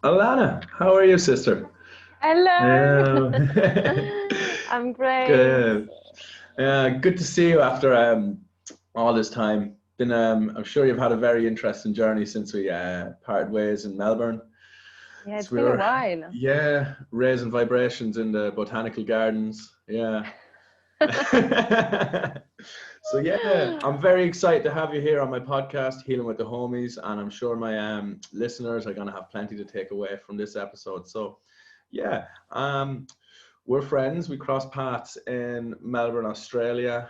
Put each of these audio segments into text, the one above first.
Alana, how are you, sister? Hello. Yeah. I'm great. Good. Good to see you after all this time. Been I'm sure you've had a very interesting journey since we parted ways in Melbourne. Yeah, So it's we been a were, while. yeah, raising vibrations in the botanical gardens. Yeah. So yeah, I'm very excited to have you here on my podcast, Healing with the Homies, and I'm sure my listeners are gonna have plenty to take away from this episode. So yeah, we're friends. We crossed paths in Melbourne, Australia,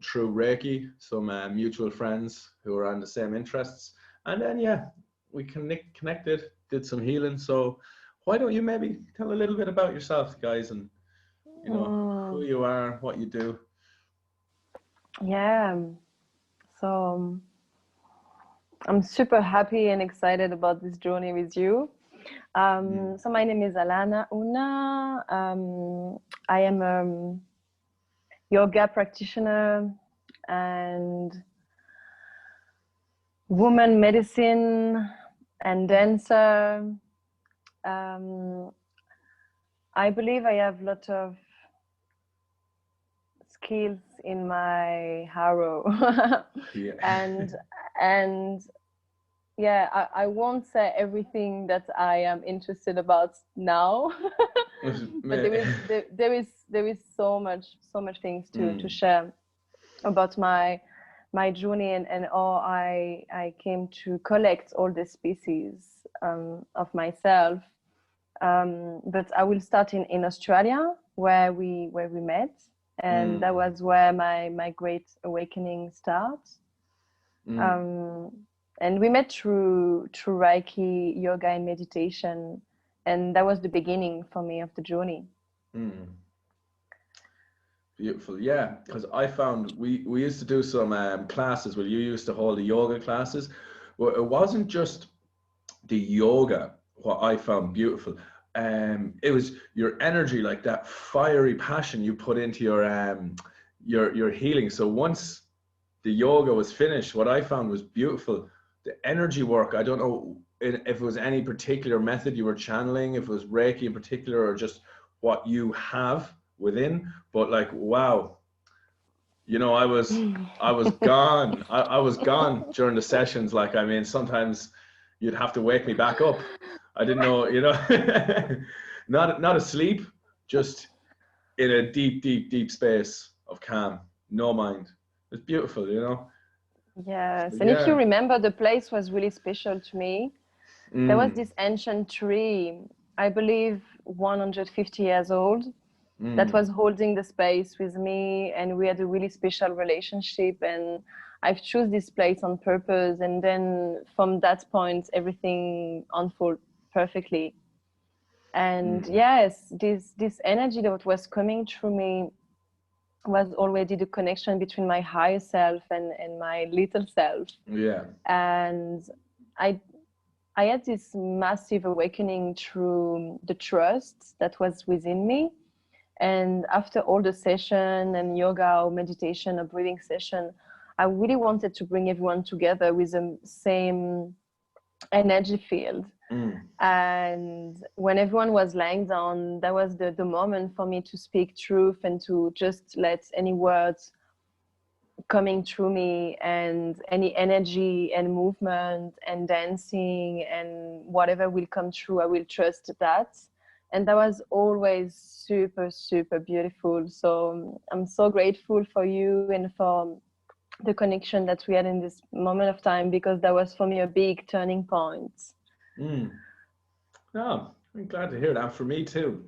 through Reiki, some mutual friends who are on the same interests, and then yeah, we connected, did some healing. So why don't you maybe tell a little bit about yourself, guys, and who Mm, you are, what you do. yeah. So I'm super happy and excited about this journey with you. Mm. So my name is Alana Una. I am a yoga practitioner and woman medicine and dancer. Um, I believe I have a lot of skills in my harrow Yeah. and and yeah, I won't say everything that I am interested about now. But there is so much things to Mm. share about my journey and how I came to collect all the species of myself. But I will start in Australia where we met, and that Mm. was where my great awakening starts. Mm. Um, and we met through Reiki, yoga, and meditation, and that was the beginning for me of the journey. Mm. Beautiful. Yeah, because I found we used to do some classes. Well, you used to hold the yoga classes. Well, it wasn't just the yoga. What I found beautiful. It was your energy, like that fiery passion you put into your healing. So once the yoga was finished, what I found was beautiful. The energy work. I don't know if it was any particular method you were channeling, if it was Reiki in particular, or just what you have within. But like, wow, I was gone. I was gone during the sessions. Like, I mean, sometimes you'd have to wake me back up. I didn't know, not asleep, just in a deep, deep, deep space of calm, no mind. It's beautiful. So Yes, and if you yeah. remember, the place was really special to me. There was Mm, this ancient tree, I believe 150 years old, that mm, was holding the space with me, and we had a really special relationship. And I've choose this place on purpose, and then from that point, everything unfolded perfectly. And mm. yes, this energy that was coming through me was already the connection between my higher self and my little self. Yeah. And I I had this massive awakening through the trust that was within me. And after all the session and yoga or meditation or breathing session, I really wanted to bring everyone together with the same energy field. Mm, And when everyone was lying down, that was the moment for me to speak truth and to just let any words coming through me and any energy and movement and dancing and whatever will come through, I will trust that. And that was always super, super beautiful. So I'm so grateful for you and for the connection that we had in this moment of time, because that was for me a big turning point. mm. No, I'm glad to hear that for me too,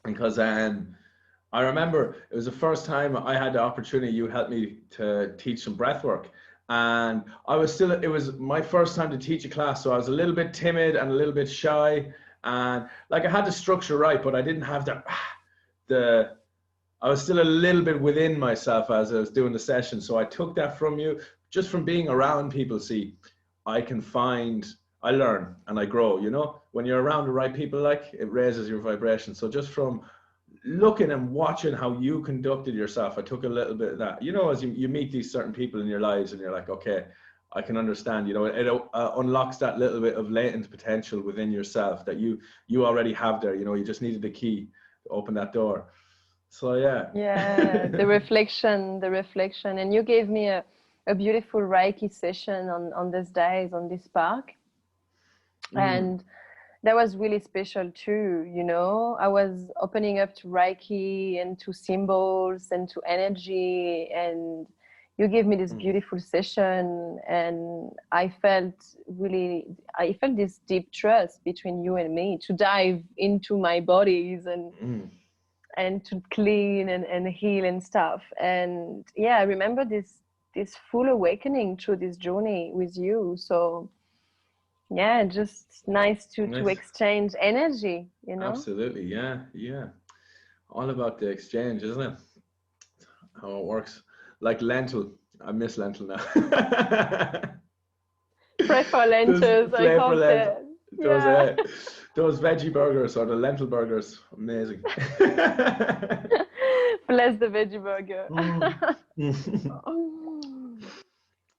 because I remember it was the first time I had the opportunity. You helped me to teach some breath work. And it was my first time to teach a class. So I was a little bit timid and a little bit shy. And like I had the structure right, but I didn't have the, I was still a little bit within myself as I was doing the session. So I took that from you just from being around people. See, I can find, I learn and I grow, when you're around the right people, like it raises your vibration. So just from looking and watching how you conducted yourself, I took a little bit of that. As you meet these certain people in your lives and you're like, okay, I can understand. You know, it unlocks that little bit of latent potential within yourself that you already have there. You know, you just needed the key to open that door. So yeah. Yeah, the reflection. And you gave me a beautiful Reiki session on these days on this park. And that was really special too, you know. I was opening up to Reiki and to symbols and to energy, and you gave me this beautiful session, and I felt this deep trust between you and me to dive into my bodies and to clean and heal and stuff. And yeah, I remember this full awakening through this journey with you. So yeah, just nice to Nice. exchange energy, you know. Absolutely. Yeah. Yeah. All about the exchange, isn't it? How it works. Like lentil. I miss lentil now. Pray for Those lentils, I flavor can't lentil. say. Those Yeah. those veggie burgers or the lentil burgers, amazing. Bless the veggie burger. Mm.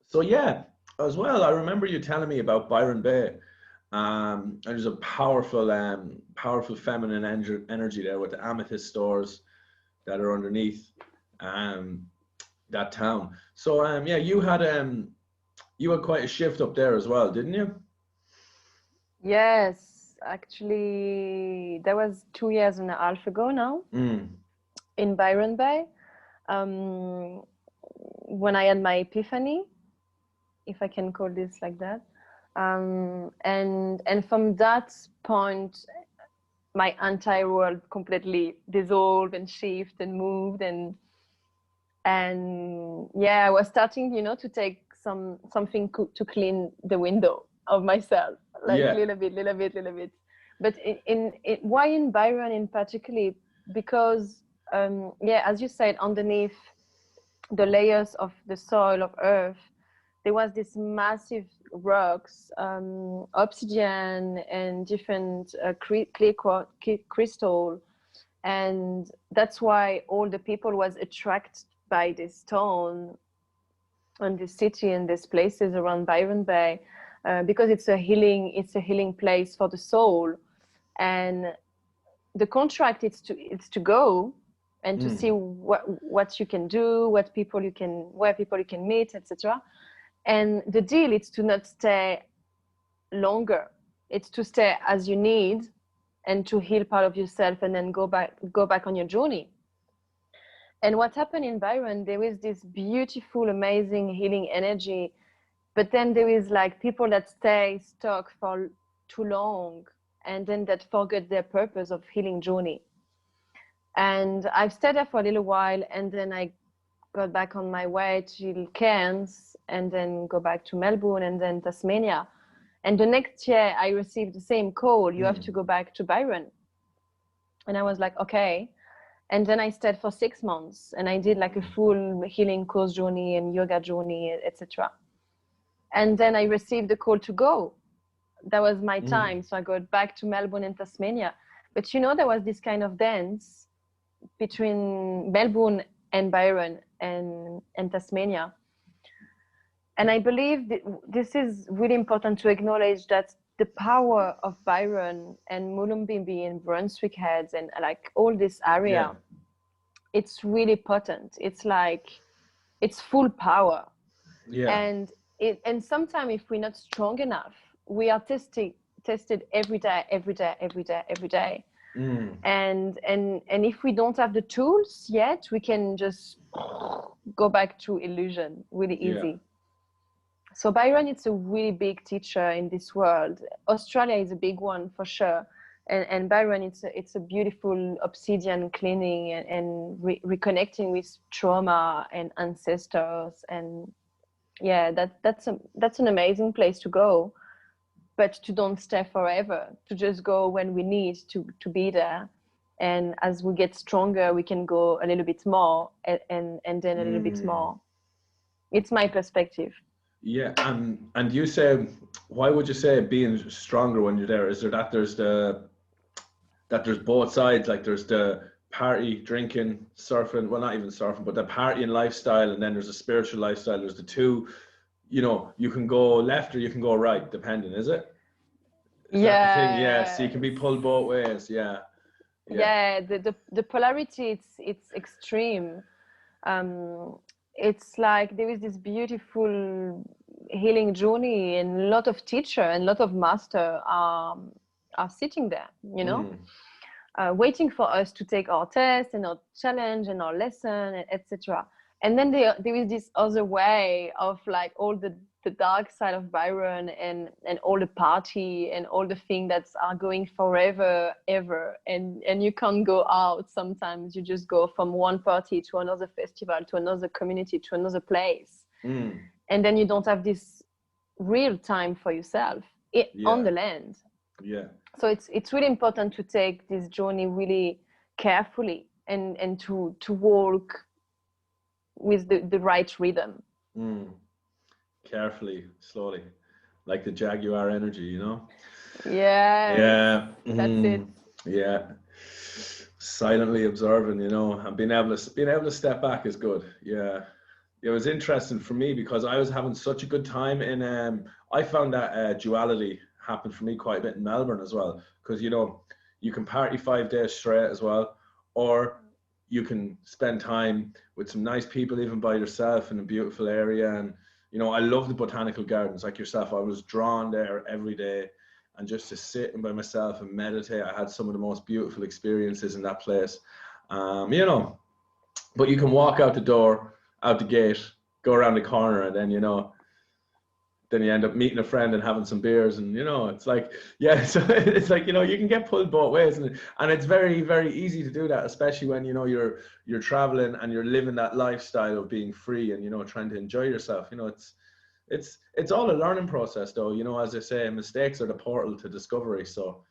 So yeah, as well, I remember you telling me about Byron Bay. And there's a powerful feminine energy there with the amethyst stores that are underneath um, that town. So yeah, you had quite a shift up there as well, didn't you? Yes, actually, that was 2 years and a half ago now in Byron Bay. Um, when I had my epiphany, if I can call this like that. And from that point, my entire world completely dissolved and shifted and moved, and yeah, I was starting, you know, to take something to clean the window of myself, like Yeah. little bit. But why in Byron in particular? Because yeah, as you said, underneath the layers of the soil of earth, there was this massive rocks, obsidian and different clear crystal, and that's why all the people was attracted by this stone and this city and these places around Byron Bay, because it's a healing place for the soul. And the contract is to go and to see what you can do, where people you can meet, etc. And the deal is to not stay longer. It's to stay as you need and to heal part of yourself and then go back on your journey. And what happened in Byron, there is this beautiful, amazing healing energy, but then there is like people that stay stuck for too long and then that forget their purpose of healing journey. And I've stayed there for a little while, and then I got back on my way to Cairns and then go back to Melbourne and then Tasmania. And the next year I received the same call, you have to go back to Byron. And I was like, okay. And then I stayed for 6 months and I did like a full healing course journey and yoga journey, etc. And then I received the call to go. That was my time. So I got back to Melbourne and Tasmania. But you know, there was this kind of dance between Melbourne and Byron and Tasmania. And I believe this is really important to acknowledge that the power of Byron and Mullumbimby and Brunswick Heads and like all this area, it's really potent. It's like, it's full power. Yeah. And sometimes if we're not strong enough, we are tested every day. And if we don't have the tools yet, we can just go back to illusion really easy. So Byron, it's a really big teacher in this world. Australia is a big one for sure. And Byron, it's a beautiful obsidian cleaning and reconnecting with trauma and ancestors. And yeah, that's an amazing place to go, but to don't stay forever, to just go when we need to be there. And as we get stronger, we can go a little bit more and then a little bit more. It's my perspective. Yeah, and you say, why would you say being stronger when you're there? Is there that there's both sides, like there's the party, drinking, surfing, well not even surfing, but the partying lifestyle, and then there's a spiritual lifestyle. There's the two you know, you can go left or you can go right, depending, is it? Is that the thing? Yeah. So you Yeah, can be pulled both ways. Yeah. Yeah. yeah. The polarity, it's extreme. It's like there is this beautiful healing journey, and a lot of teacher and a lot of master are sitting there, you know, Mm. waiting for us to take our test and our challenge and our lesson, etc. And then there is this other way of like all the dark side of Byron, and all the party and all the things that are going forever ever, and you can't go out. Sometimes you just go from one party to another festival, to another community, to another place, Mm. and then you don't have this real time for yourself on Yeah. the land. Yeah. So it's really important to take this journey really carefully, and to walk with the right rhythm. Mm. Carefully, slowly, like the Jaguar energy, you know? Yes, Yeah. that's it. Mm. Yeah. Silently observing, you know, and being able to step back is good. Yeah. It was interesting for me because I was having such a good time in I found that duality happened for me quite a bit in Melbourne as well, because you know, you can party 5 days straight as well, or you can spend time with some nice people even by yourself in a beautiful area. And you know, I love the botanical gardens like yourself. I was drawn there every day, and just to sit and by myself and meditate, I had some of the most beautiful experiences in that place. You know, but you can walk out the door, out the gate, go around the corner, and then you know, then you end up meeting a friend and having some beers, and you know, it's like, yeah, so it's like, you know, you can get pulled both ways, and it's very, very easy to do that, especially when you know you're traveling and you're living that lifestyle of being free and you know trying to enjoy yourself. You know, it's all a learning process, though. You know, as I say, mistakes are the portal to discovery. So,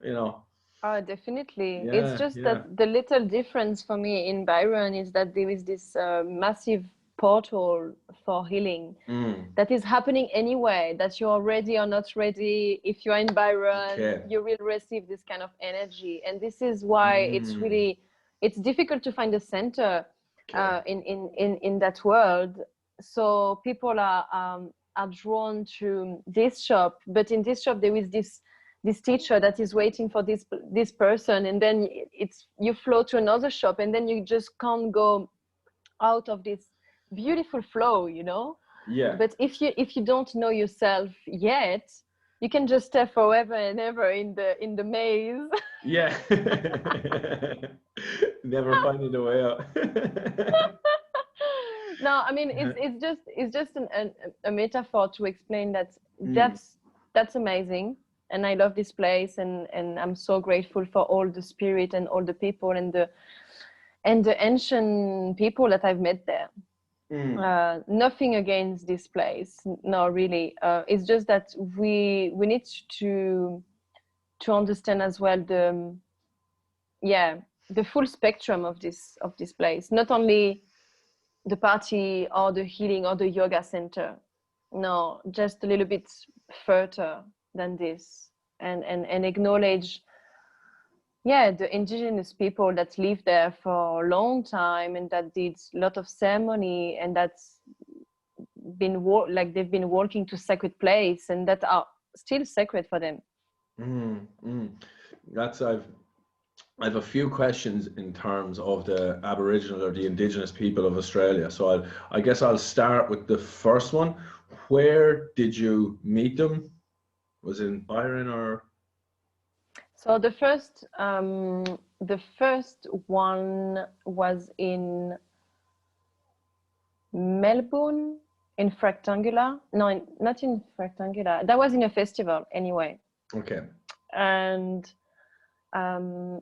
you know, Oh, definitely. It's yeah, just yeah, that the little difference for me in Byron is that there is this massive portal for healing mm, that is happening anyway, that you're ready or not ready. If you're in Byron, okay, you will receive this kind of energy. And this is why mm, it's difficult to find a center okay, in that world. So people are drawn to this shop, but in this shop there is this teacher that is waiting for this person, and then it's you flow to another shop, and then you just can't go out of this beautiful flow, you know. yeah. But if you don't know yourself yet, you can just stay forever and ever in the maze. Yeah. Never finding a way out. No, I mean it's just a metaphor to explain that Mm, that's amazing, and I love this place, and I'm so grateful for all the spirit and all the people and the ancient people that I've met there. mm, Nothing against this place, no, really. It's just that we need to understand as well yeah, the full spectrum of this place, not only the party or the healing or the yoga center. No, just a little bit further than this, and acknowledge, yeah, the indigenous people that live there for a long time, and that did a lot of ceremony, and that's like they've been walking to sacred place, and that are still sacred for them. mm, mm. That's I've a few questions in terms of the Aboriginal or the Indigenous people of Australia. So I guess I'll start with the first one. Where did you meet them? Was it in Byron or? So the first one was in Melbourne, in Fractangular. No, not in Fractangular. That was in a festival anyway. Okay. And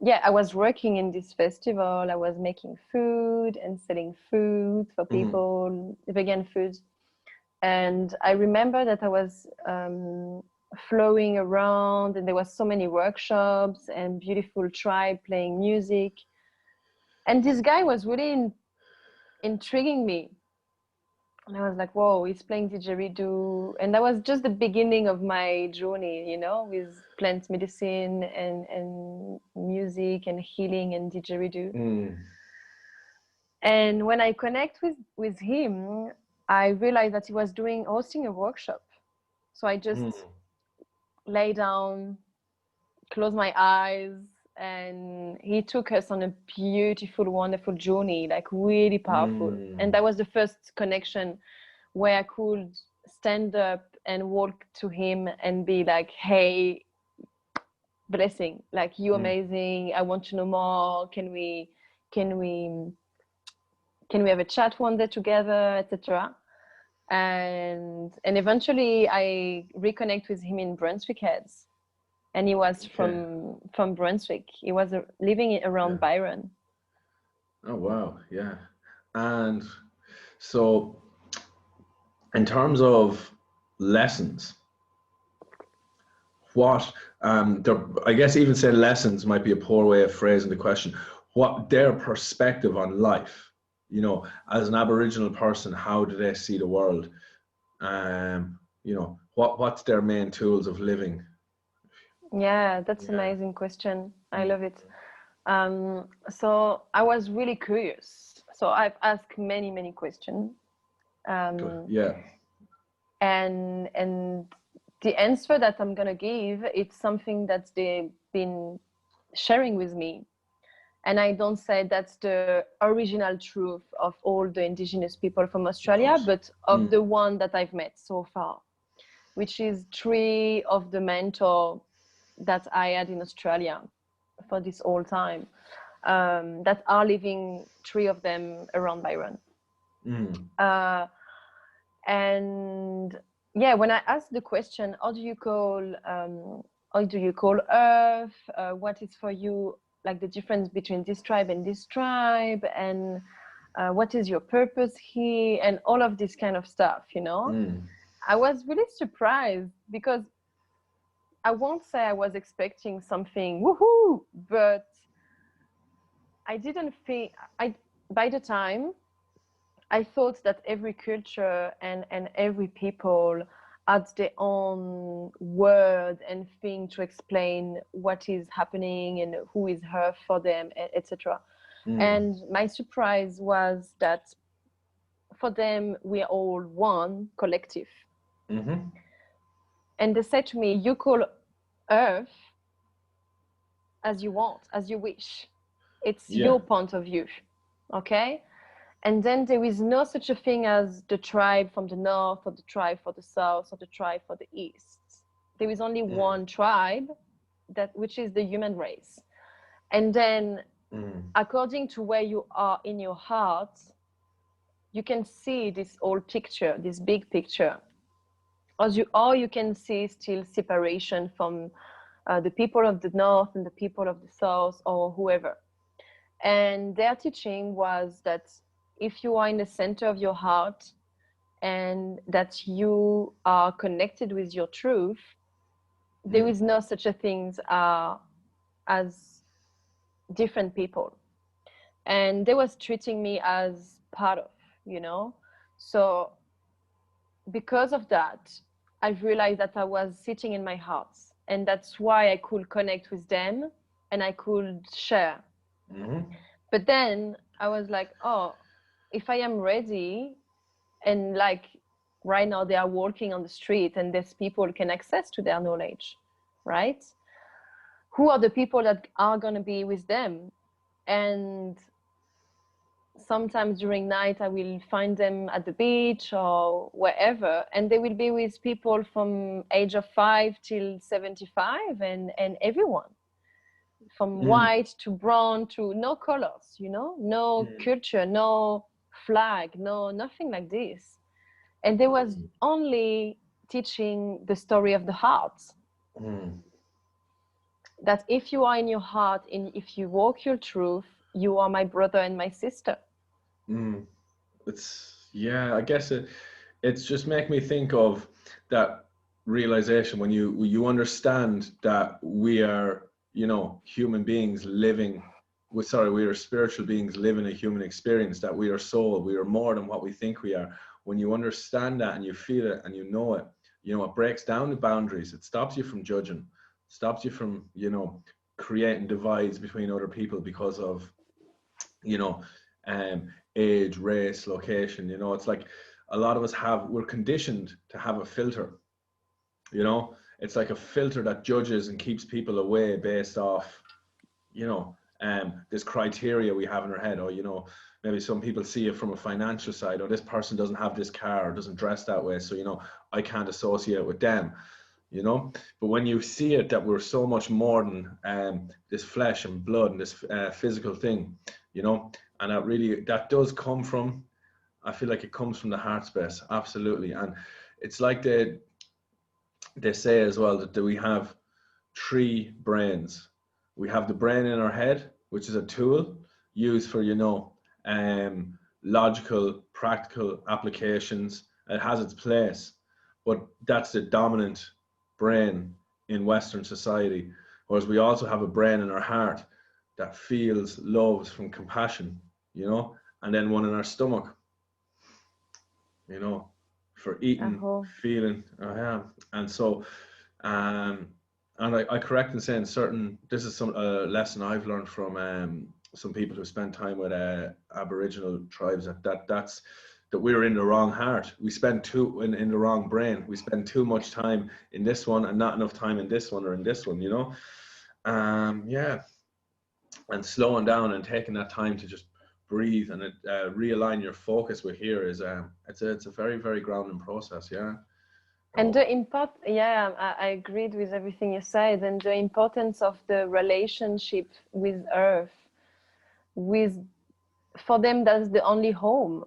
yeah, I was working in this festival. I was making food and selling food for Mm, people, vegan food. And I remember that I was flowing around, and there was so many workshops and beautiful tribe playing music. And this guy was really intriguing me. And I was like, whoa, he's playing didgeridoo. And that was just the beginning of my journey, you know, with plant medicine and music and healing and didgeridoo. mm, And when I connect with him, I realized that he was hosting a workshop. So I just lay down, close my eyes, and he took us on a beautiful, wonderful journey, like really powerful. And that was the first connection where I could stand up and walk to him and be like, hey, blessing, like, you amazing, I want to know more, can we have a chat one day together, etc. And eventually I reconnect with him in Brunswick Heads, and he was from Brunswick. He was living around Byron. Oh wow, yeah. And so in terms of lessons, what I guess even saying lessons might be a poor way of phrasing the question. What their perspective on life, you know, as an Aboriginal person, how do they see the world? You know, what's their main tools of living? Yeah, that's an amazing question. I love it. So I was really curious. So I've asked many questions. Yeah. And the answer that I'm gonna give, it's something that they've been sharing with me. And I don't say that's the original truth of all the indigenous people from Australia, but of the one that I've met so far, which is 3 of the mentors that I had in Australia for this whole time, that are living, 3 of them around Byron. And yeah, when I asked the question, how do you call Earth? What is for you like the difference between this tribe and this tribe? And what is your purpose here? And all of this kind of stuff, you know? I was really surprised because I won't say I was expecting something woohoo, but I didn't think, by the time, I thought that every culture and every people had their own word and thing to explain what is happening and who is her for them, etc. And my surprise was that for them, we are all one collective. And they said to me, you call Earth as you want, as you wish. It's your point of view, okay? And then there is no such a thing as the tribe from the north or the tribe for the south or the tribe for the east. There is only one tribe, which is the human race. And then according to where you are in your heart, you can see this whole picture, this big picture. Or you can see still separation from the people of the north and the people of the south or whoever. And their teaching was that if you are in the center of your heart and that you are connected with your truth, there is no such a thing as different people. And they was treating me as part of, you know. So because of that, I realized that I was sitting in my heart, and that's why I could connect with them and I could share. But then I was like, oh, if I am ready, and like right now they are walking on the street and these people can access to their knowledge, right? Who are the people that are going to be with them? And sometimes during night I will find them at the beach or wherever, and they will be with people from age of 5 till 75, and everyone from white to brown to no colors, you know, no culture, no flag, no nothing like this. And they was only teaching the story of the heart. That if you are in your heart and if you walk your truth, you are my brother and my sister. I guess it's just make me think of that realization when you understand that we are, you know, human beings living we are spiritual beings living a human experience, that we are soul, we are more than what we think we are. When you understand that and you feel it and you know it, you know, it breaks down the boundaries. It stops you from judging, stops you from, you know, creating divides between other people because of, you know, age, race, location. You know, it's like a lot of us we're conditioned to have a filter, you know. It's like a filter that judges and keeps people away based off, you know, this criteria we have in our head. Or, you know, maybe some people see it from a financial side, or this person doesn't have this car or doesn't dress that way, so, you know, I can't associate with them, you know. But when you see it, that we're so much more than this flesh and blood and this physical thing, you know, and that does come from, I feel like it comes from the heart space, absolutely. And it's like they say as well that we have 3 brains. We have the brain in our head, which is a tool used for, you know, logical, practical applications. It has its place, but that's the dominant brain in Western society. Whereas we also have a brain in our heart that feels, loves from compassion, you know, and then one in our stomach, you know, for eating, feeling. And so, and I correct in saying this is some lesson I've learned from some people who spend time with Aboriginal tribes, that we're in the wrong heart. We spend in the wrong brain. We spend too much time in this one and not enough time in this one or in this one, you know. Yeah, and slowing down and taking that time to just breathe and realign your focus with here is it's a very, very grounding process. Yeah. And I agreed with everything you said, and the importance of the relationship with Earth, for them that's the only home.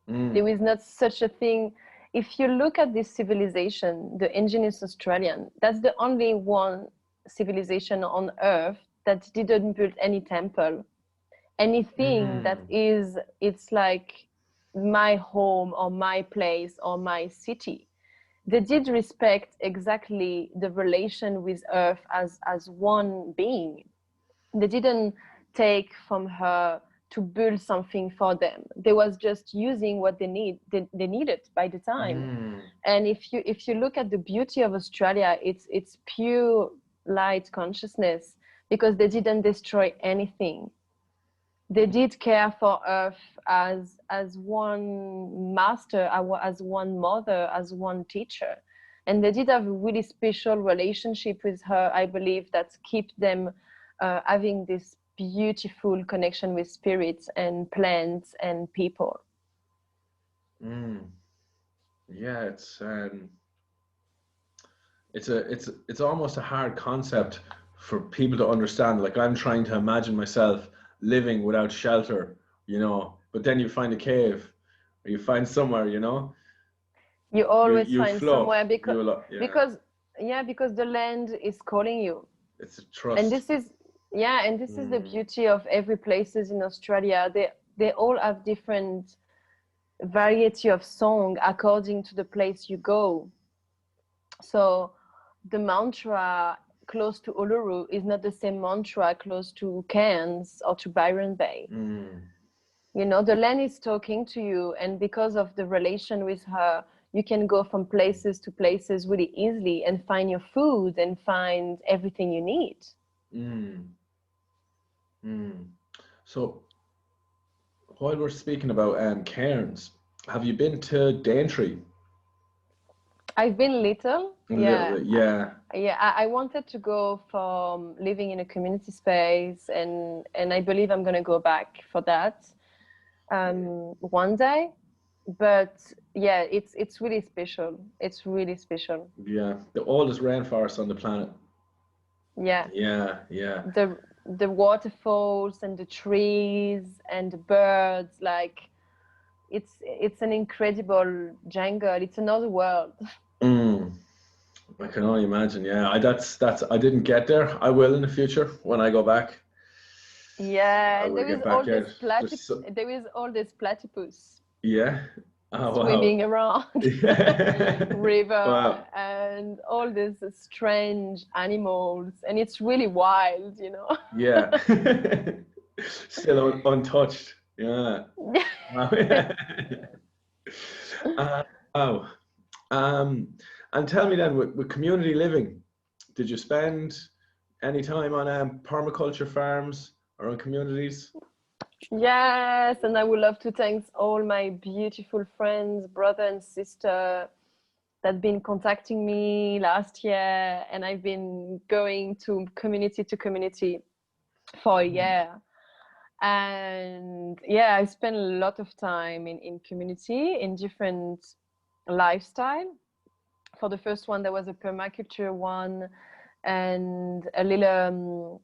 There is not such a thing. If you look at this civilization, the indigenous Australian, that's the only one civilization on Earth that didn't build any temple, anything that is, it's like my home or my place or my city. They did respect exactly the relation with Earth as one being. They didn't take from her to build something for them. They was just using what they needed by the time. And if you look at the beauty of Australia, it's pure light consciousness, because they didn't destroy anything. They did care for Earth as one master, as one mother, as one teacher. And they did have a really special relationship with her, I believe, that keep them having this beautiful connection with spirits and plants and people. Yeah, it's almost a hard concept for people to understand. Like, I'm trying to imagine myself living without shelter, you know, but then you find a cave or you find somewhere, you know, you always you find flow. somewhere because the land is calling you. It's a trust. And this is the beauty of every places in Australia. They all have different variety of song according to the place you go. So the mantra close to Uluru is not the same mantra close to Cairns or to Byron Bay. You know, the land is talking to you, and because of the relation with her, you can go from places to places really easily and find your food and find everything you need. So while we're speaking about Cairns, have you been to Daintree? I've been little. Yeah. I wanted to go from living in a community space, and I believe I'm going to go back for that one day. But yeah, it's really special. It's really special. Yeah, the oldest rainforest on the planet. Yeah. Yeah. The waterfalls and the trees and the birds, like it's an incredible jungle. It's another world. I can only imagine. Yeah, I didn't get there. I will in the future when I go back. Yeah, there is all this platypus. Yeah. Swimming around river. Wow. And all these strange animals, and it's really wild, you know. Yeah. Still untouched. Yeah. Wow. And tell me then, with community living, did you spend any time on permaculture farms or on communities? Yes, and I would love to thank all my beautiful friends, brother and sister that been contacting me last year, and I've been going to community for a year. And yeah, I spent a lot of time in community in different lifestyle. For the first one, there was a permaculture one and a little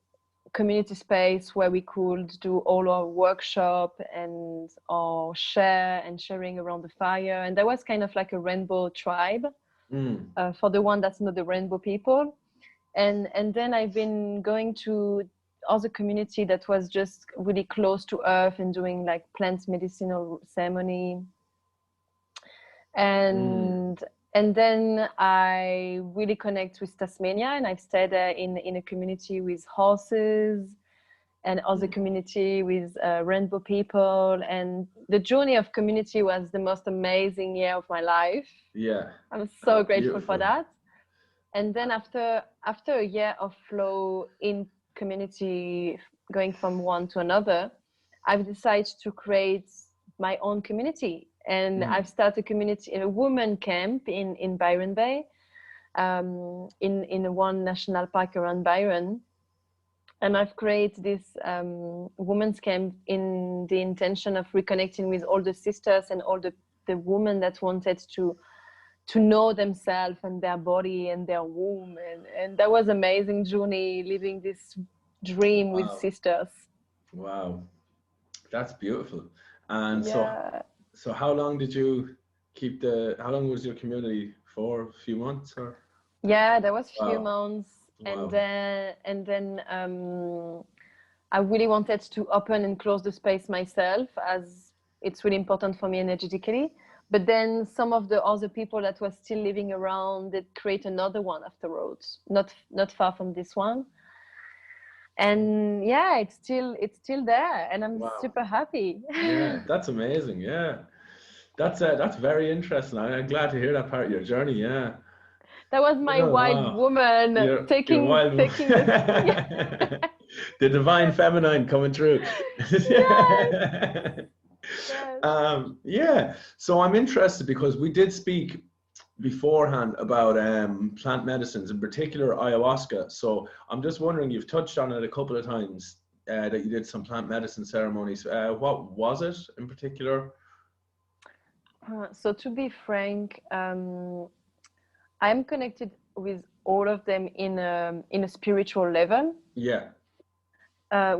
community space where we could do all our workshop and our sharing around the fire. And that was kind of like a rainbow tribe for the one that's not the rainbow people. And then I've been going to other community that was just really close to earth and doing like plant medicinal ceremony. And and then I really connect with Tasmania, and I've stayed there in a community with horses and other community with rainbow people. And the journey of community was the most amazing year of my life. Yeah. I'm so grateful for Beautiful. that. And then after a year of flow in community, going from one to another, I've decided to create my own community. And I've started a community in a women camp in Byron Bay, in one national park around Byron. And I've created this women's camp in the intention of reconnecting with all the sisters and all the women that wanted to know themselves and their body and their womb. And that was amazing journey, living this dream with sisters. Wow. That's beautiful. And Yeah. so how long did you how long was your community for? A few months or? Yeah, that was few Wow. months. Wow. And then I really wanted to open and close the space myself, as it's really important for me energetically. But then some of the other people that was still living around did create another one afterwards, not far from this one. And yeah, it's still there, and I'm super happy. Yeah, that's amazing. Yeah. That's very interesting. I'm glad to hear that part of your journey. Yeah. That was my Oh, wild wow. woman You're wild. taking this. Yeah. The divine feminine coming through. Yes. Yes. Yeah. So I'm interested because we did speak beforehand about plant medicines, in particular ayahuasca. So I'm just wondering, you've touched on it a couple of times that you did some plant medicine ceremonies. What was it in particular? So to be frank, I'm connected with all of them in a spiritual level. Yeah.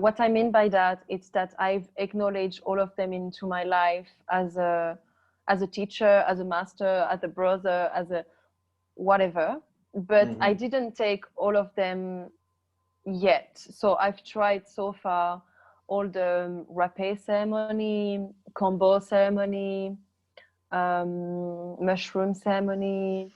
What I mean by that is that I've acknowledged all of them into my life as a teacher, as a master, as a brother, as a whatever. But I didn't take all of them yet. So I've tried so far all the rapé ceremony, combo ceremony, mushroom ceremony,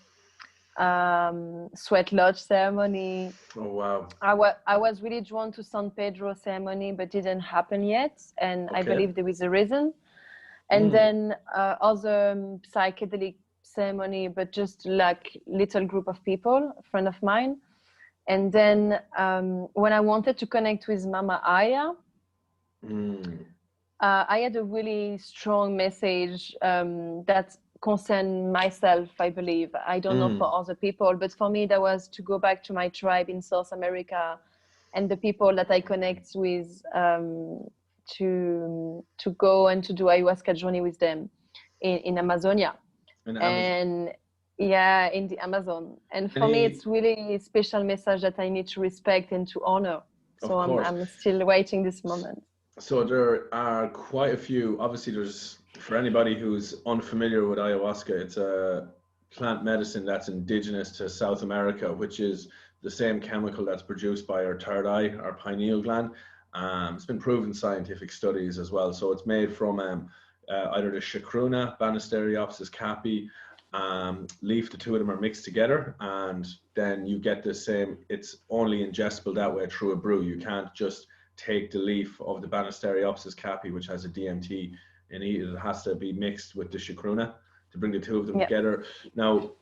sweat lodge ceremony. Oh, wow. I was really drawn to San Pedro ceremony, but didn't happen yet. And I believe there is a reason. And then other psychedelic ceremony, but just like little group of people, a friend of mine. And then when I wanted to connect with Mama Aya, I had a really strong message that concerned myself, I believe. I don't know for other people, but for me, that was to go back to my tribe in South America and the people that I connect with, to go and to do ayahuasca journey with them in Amazonia. And yeah, in the Amazon. And for me, it's really a special message that I need to respect and to honor. So I'm still waiting this moment. So there are quite a few. Obviously, for anybody who's unfamiliar with ayahuasca, it's a plant medicine that's indigenous to South America, which is the same chemical that's produced by our third eye, our pineal gland. It's been proven in scientific studies as well. So it's made from either the chacruna, Banisteriopsis caapi, leaf. The two of them are mixed together, and then you get the same. It's only ingestible that way through a brew. You can't just take the leaf of the Banisteriopsis caapi, which has a DMT in it. It has to be mixed with the chacruna to bring the two of them together. Now,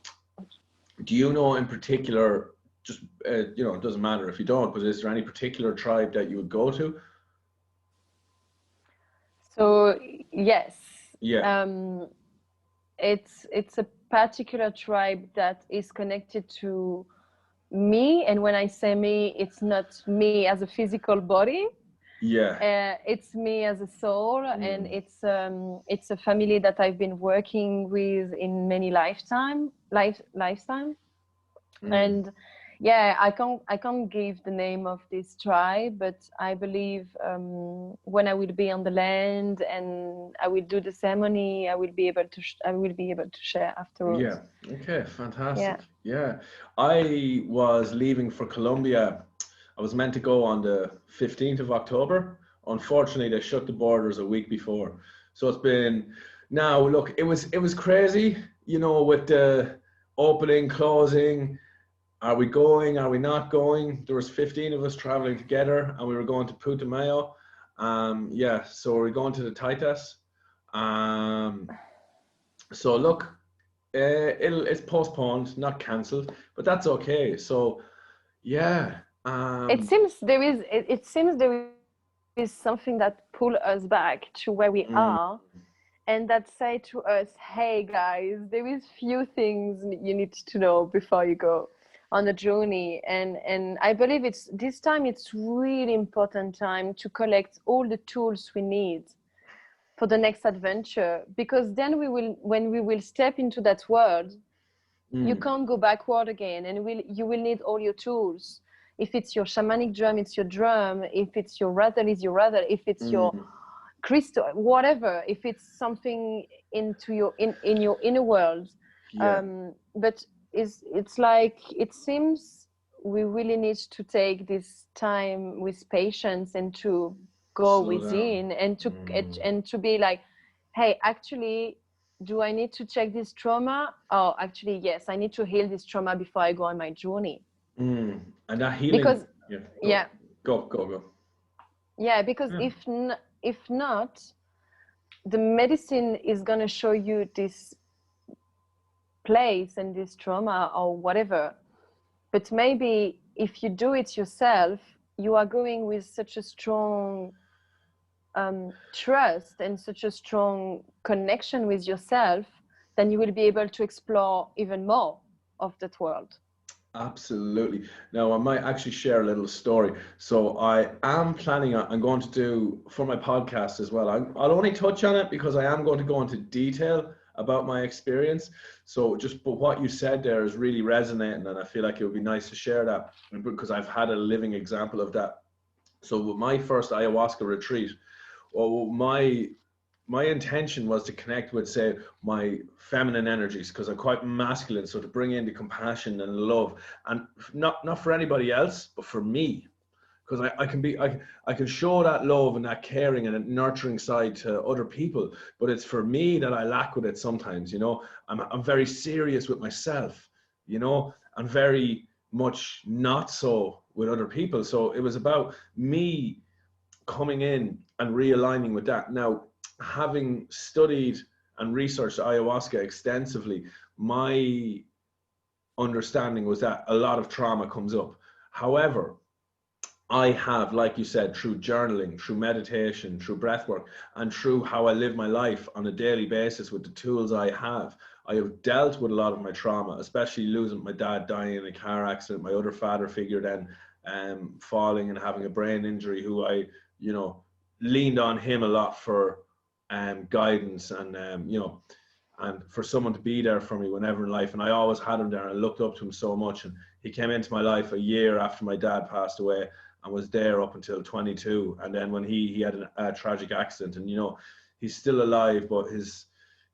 do you know in particular, just it doesn't matter if you don't, but is there any particular tribe that you would go to? So yes, Yeah, um, it's a particular tribe that is connected to me, and when I say me, it's not me as a physical body. yeah. It's me as a soul, and Mm, it's a family that I've been working with in many lifetime. mm. And yeah, I can't give the name of this tribe, but I believe when I will be on the land and I will do the ceremony, I will be able to share Yeah. afterwards. Okay. Yeah. Fantastic. Yeah. I was leaving for Colombia. I was meant to go on the 15th of October. Unfortunately, they shut the borders a week before. So it's been now look, it was crazy, with the opening, closing. Are we going? Are we not going? There was 15 of us traveling together, and we were going to Putumayo. Yeah, so we're going to the Taitas. Um, so look, it's postponed, not cancelled, but that's okay. So yeah, It seems there is something that pull us back to where we mm, are, and that say to us, hey guys, there is few things you need to know before you go on a journey. And I believe it's this time, it's really important time to collect all the tools we need for the next adventure, because then when we will step into that world, you mm, can't go backward again, and you will need all your tools. If it's your shamanic drum, it's your drum. If it's your rattle, is your rattle. If it's your mm, crystal, whatever, if it's something into in your inner world. yeah, But it's like, it seems we really need to take this time with patience and to go slow down. within Mm, and to be like, hey, actually, do I need to check this trauma? Oh, actually, yes, I need to heal this trauma before I go on my journey. mm. And that healing, Because yeah, yeah, go. yeah, because Yeah. if not, the medicine is going to show you this place and this trauma or whatever, but maybe if you do it yourself, you are going with such a strong trust and such a strong connection with yourself, then you will be able to explore even more of that world. Absolutely. Now, I might actually share a little story. So, I am planning on, I'm going to do for my podcast as well. I'll only touch on it because I am going to go into detail about my experience. So, but what you said there is really resonating, and I feel like it would be nice to share that because I've had a living example of that. So, with my first ayahuasca retreat, well, my intention was to connect with, say, my feminine energies, because I'm quite masculine, so to bring in the compassion and love, and not for anybody else, but for me, because I can show that love and that caring and that nurturing side to other people, but it's for me that I lack with it sometimes. I'm very serious with myself. I'm very much not so with other people. So it was about me coming in and realigning with that. Now, having studied and researched ayahuasca extensively, my understanding was that a lot of trauma comes up. However, I have, like you said, through journaling, through meditation, through breath work, and through how I live my life on a daily basis with the tools I have dealt with a lot of my trauma, especially losing my dad, dying in a car accident, my other father figure then falling and having a brain injury, who I, you know, leaned on him a lot for guidance and, and for someone to be there for me whenever in life. And I always had him there, and I looked up to him so much. And he came into my life a year after my dad passed away, and was there up until 22. And then when he had a tragic accident, and he's still alive, but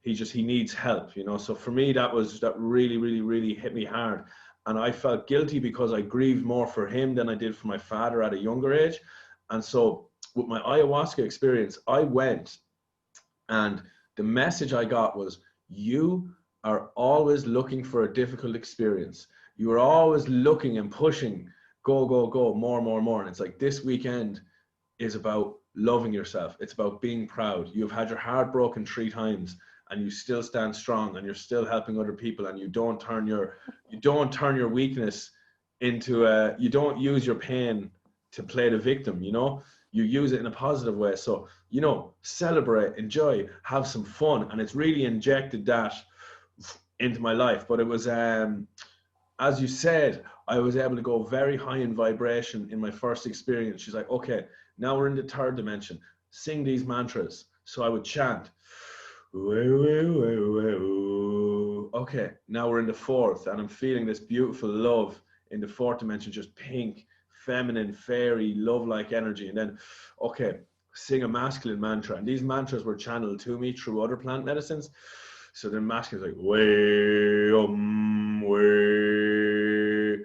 he needs help. So for me, that really, really, really hit me hard. And I felt guilty because I grieved more for him than I did for my father at a younger age. And so with my ayahuasca experience, I went, and the message I got was, you are always looking for a difficult experience. You are always looking and pushing, go, go, go, more, more, more. And it's like, this weekend is about loving yourself. It's about being proud. You've had your heart broken 3 times, and you still stand strong, and you're still helping other people, and you don't turn your weakness into you don't use your pain to play the victim. you use it in a positive way. So, you know, celebrate, enjoy, have some fun. And it's really injected that into my life. But it was, as you said, I was able to go very high in vibration in my first experience. She's like, okay, now we're in the third dimension. Sing these mantras. So I would chant. Okay, now we're in the fourth, and I'm feeling this beautiful love in the fourth dimension, just pink, feminine, fairy, love-like energy. And then, okay, sing a masculine mantra. And these mantras were channeled to me through other plant medicines. So then masculine is like, way, way.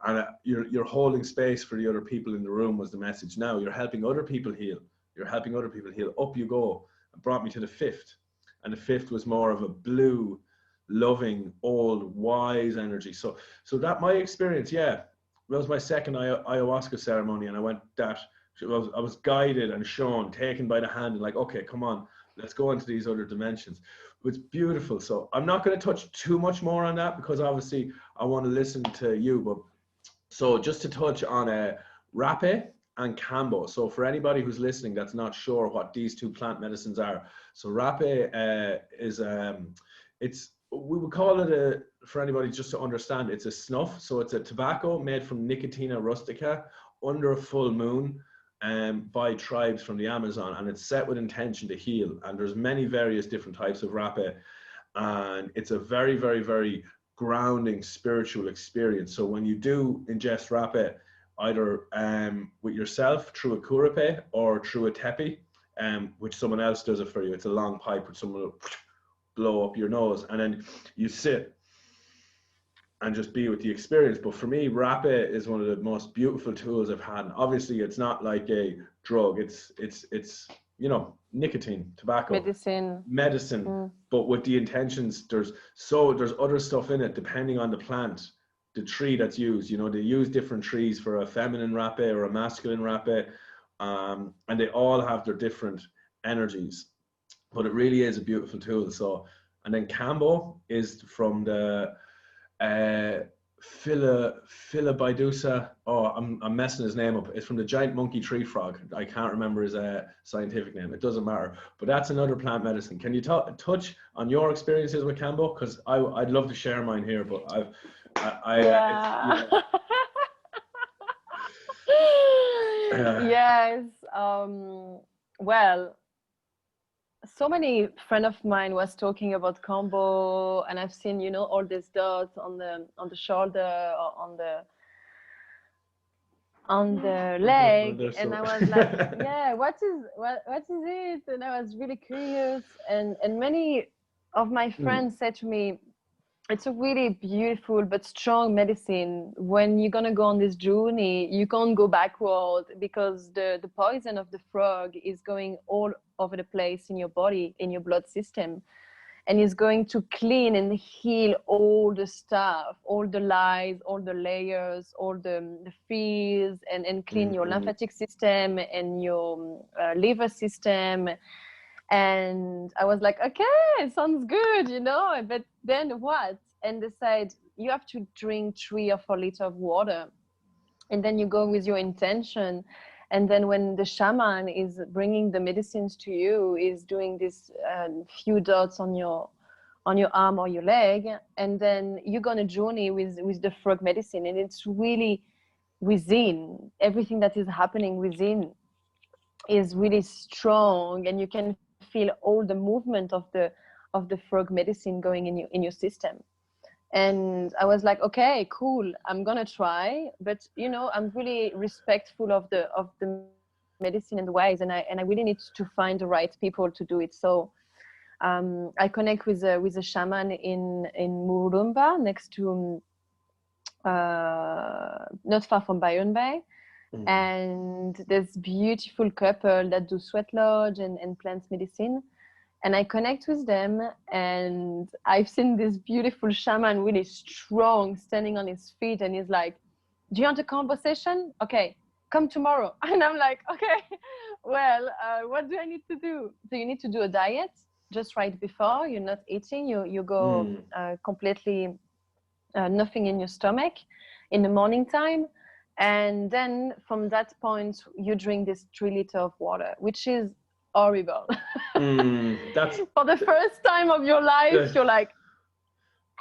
And you're holding space for the other people in the room was the message. Now you're helping other people heal. You're helping other people heal. Up you go. It brought me to the fifth. And the fifth was more of a blue, loving, old, wise energy. So that my experience, yeah, that was my second ayahuasca ceremony, and I went that. I was guided and shown, taken by the hand, and like, okay, come on, let's go into these other dimensions. It's beautiful. So I'm not going to touch too much more on that because obviously I want to listen to you. But so just to touch on rapé and Cambo. So for anybody who's listening that's not sure what these two plant medicines are, so rapé is we would call it for anybody just to understand, it's a snuff. So it's a tobacco made from Nicotina rustica under a full moon by tribes from the Amazon, and it's set with intention to heal. And there's many various different types of rapé, and it's a very, very, very grounding spiritual experience. So when you do ingest rapé, either with yourself through a curape or through a tepi, which someone else does it for you. It's a long pipe which someone will blow up your nose, and then you sit and just be with the experience. But for me, rapé is one of the most beautiful tools I've had. And obviously, it's not like a drug. It's you know, nicotine, tobacco, medicine. But with the intentions, there's other stuff in it depending on the plant, the tree that's used. You know, they use different trees for a feminine rapé or a masculine rapé, and they all have their different energies. But it really is a beautiful tool. So, and then Cambo is from the Philobidusa. Oh, I'm messing his name up. It's from the giant monkey tree frog. I can't remember his scientific name. It doesn't matter. But that's another plant medicine. Can you touch on your experiences with Cambo? Because I'd love to share mine here, but yeah. Yes. Well, so many friend of mine was talking about Cambo, and I've seen, you know, all these dots on the shoulder or on the leg, and I was like, yeah, what is it? And I was really curious, and many of my friends said to me, it's a really beautiful but strong medicine. When you're gonna go on this journey, you can't go backward because the poison of the frog is going all over the place in your body, in your blood system, and is going to clean and heal all the stuff, all the lies, all the layers, all the fears, and clean your lymphatic system and your liver system. And I was like, okay, sounds good, you know, but then what? And they said, you have to drink 3 or 4 liters of water. And then you go with your intention. And then when the shaman is bringing the medicines to you, is doing this few dots on your arm or your leg, and then you're going to journey with the frog medicine. And it's really within, everything that is happening within is really strong, and you can feel all the movement of the frog medicine going in your system. And I was like, okay, cool, I'm gonna try, but you know, I'm really respectful of the medicine and the ways, and I really need to find the right people to do it. So I connect with a shaman in Murumba, next to not far from Byron Bay. And there's beautiful couple that do sweat lodge and plant medicine, and I connect with them, and I've seen this beautiful shaman, really strong, standing on his feet, and he's like, do you want a conversation? Okay, come tomorrow. And I'm like, okay, well, what do I need to do? So you need to do a diet just right before. You're not eating, you go completely nothing in your stomach in the morning time. And then from that point, you drink this 3 liters of water, which is horrible. That's For the first time of your life, you're like,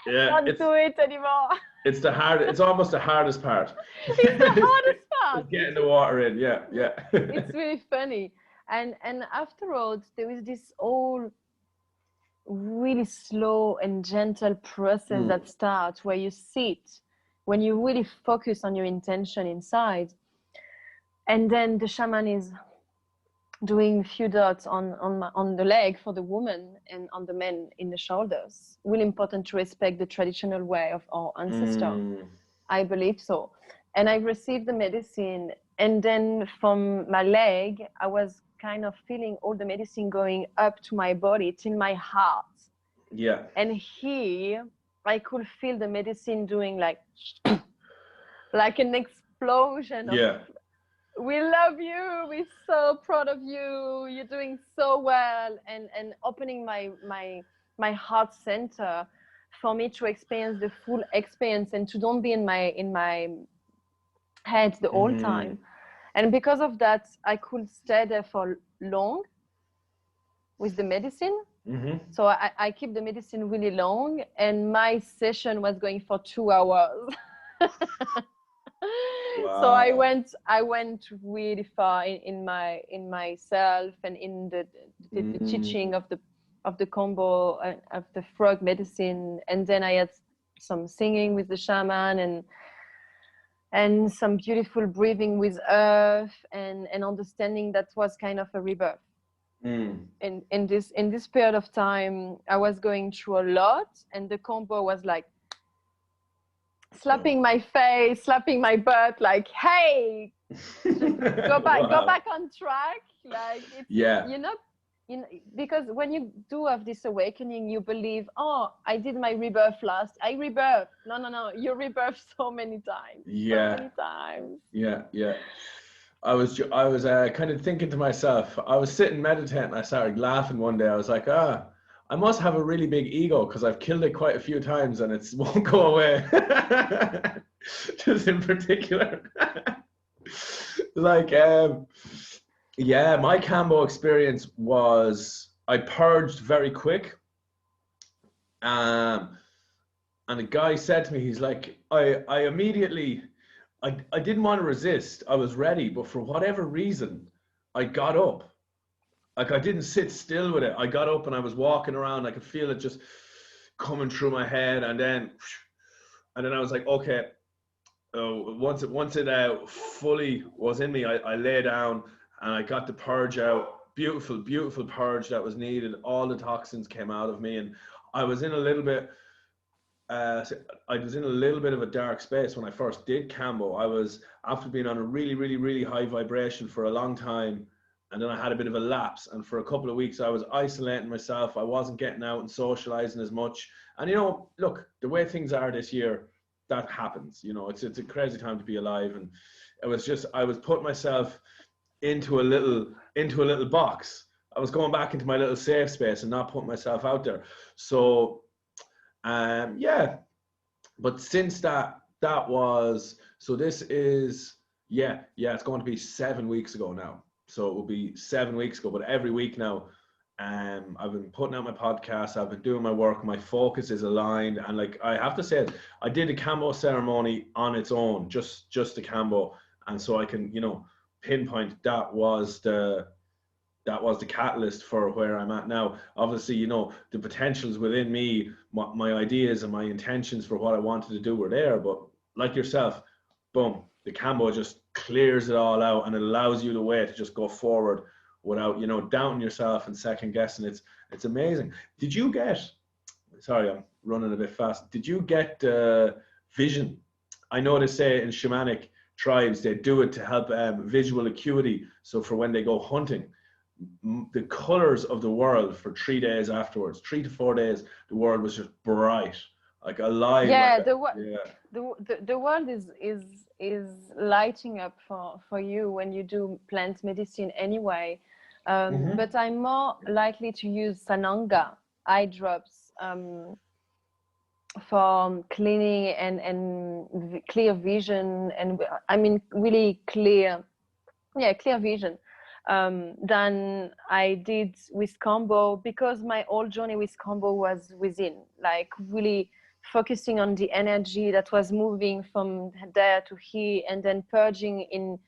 yeah. can't do it anymore. It's almost the hardest part. It's the hardest part. It's getting the water in. Yeah, yeah. It's really funny. And afterwards, there is this whole really slow and gentle process that starts where you sit, when you really focus on your intention inside. And then the shaman is doing a few dots on the leg for the woman and on the men in the shoulders. Really important to respect the traditional way of our ancestor. I believe so. And I received the medicine, and then from my leg, I was kind of feeling all the medicine going up to my body till my heart. Yeah. And here, I could feel the medicine doing like an explosion of, Yeah. we love you, we're so proud of you, you're doing so well, and opening my heart center for me to experience the full experience and to don't be in my head the whole time. And because of that, I could stay there for long with the medicine. So I keep the medicine really long, and my session was going for 2 hours. Wow. So I went really far in myself and in the teaching of the combo of the frog medicine. And then I had some singing with the shaman and some beautiful breathing with earth and understanding that was kind of a rebirth. In this period of time, I was going through a lot, and the combo was like slapping my face, slapping my butt, like, hey, go back on track. Like, it's, you know, because when you do have this awakening, you believe, oh, I did my rebirth last. I rebirth. No, you rebirth so many times. Yeah. So many times. Yeah, yeah. I was kind of thinking to myself, I was sitting meditating, and I started laughing one day. I was like, I must have a really big ego because I've killed it quite a few times and it won't go away. Just in particular. Like, yeah, my Cambo experience was I purged very quick. And a guy said to me, he's like, I immediately, I didn't want to resist. I was ready, but for whatever reason, I got up. Like, I didn't sit still with it. I got up and I was walking around. I could feel it just coming through my head, and then I was like, okay. Once it fully was in me, I lay down and I got the purge out. Beautiful purge that was needed. All the toxins came out of me, and I was in a little bit. I was in a little bit of a dark space when I first did Cambo. I was, after being on a really high vibration for a long time, and then I had a bit of a lapse. And for a couple of weeks, I was isolating myself. I wasn't getting out and socializing as much. And look, the way things are this year, that happens. It's a crazy time to be alive. And it was just, I was putting myself into a little box. I was going back into my little safe space and not putting myself out there. So yeah, but since that was, so this is, it's going to be 7 weeks ago now. So it will be 7 weeks ago, but every week now, I've been putting out my podcast, I've been doing my work, my focus is aligned. And like, I have to say, I did a Cambo ceremony on its own, just the Cambo. And so I can, pinpoint that was the catalyst for where I'm at now. Obviously, the potentials within me, my ideas and my intentions for what I wanted to do were there. But like yourself, boom, the Cambo just clears it all out, and it allows you the way to just go forward without, doubting yourself and second guessing. It's amazing. Did you get, sorry, I'm running a bit fast. Did you get vision? I know they say in shamanic tribes, they do it to help visual acuity. So for when they go hunting, the colors of the world for 3 days afterwards, 3 to 4 days, the world was just bright, like alive. Yeah, like the world is lighting up for you when you do plant medicine anyway. But I'm more likely to use Sananga eye drops for cleaning and clear vision, and I mean really clear, yeah, clear vision, than I did with combo, because my whole journey with combo was within, like really focusing on the energy that was moving from there to here, and then purging in,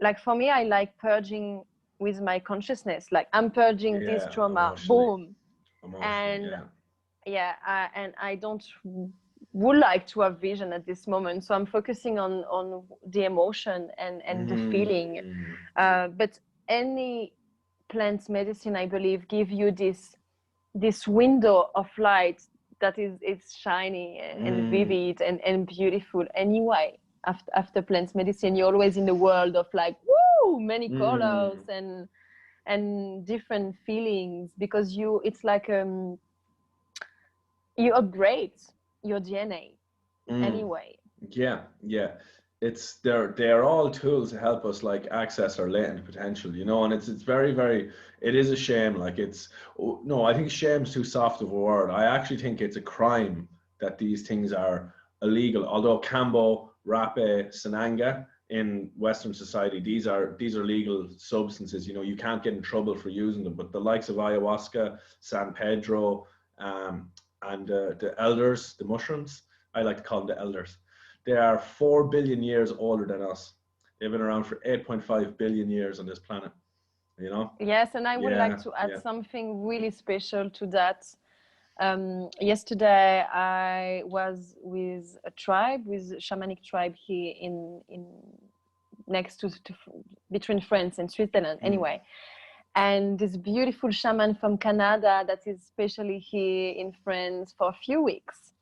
like for me, I like purging with my consciousness, like I'm purging this Yeah, trauma, emotionally. boom. Emotionally, And yeah. yeah, and I don't would like to have vision at this moment, so I'm focusing on the emotion and the feeling. Mm. But any plant medicine, I believe, give you this window of light that is, it's shiny and Mm. vivid and beautiful. Anyway, after plant medicine, you're always in the world of like, woo, many colors Mm. and different feelings, because you, it's like you upgrade your DNA Mm. anyway. Yeah, yeah. It's they're all tools to help us like access our latent potential, you know, and it's very, very, it is a shame. Like it's, oh, no, I think shame's too soft of a word. I actually think it's a crime that these things are illegal. Although Kambo, Rapé, Sananga in Western society, these are legal substances. You know, you can't get in trouble for using them. But the likes of ayahuasca, San Pedro, and the elders, the mushrooms, I like to call them the elders. They are 4 billion years older than us. They've been around for 8.5 billion years on this planet, you know? Yes, and I would like Yeah, to add yeah. something really special to that. Yesterday, I was with a tribe, with a shamanic tribe here in next to between France and Switzerland. Mm. Anyway, and this beautiful shaman from Canada that is especially here in France for a few weeks,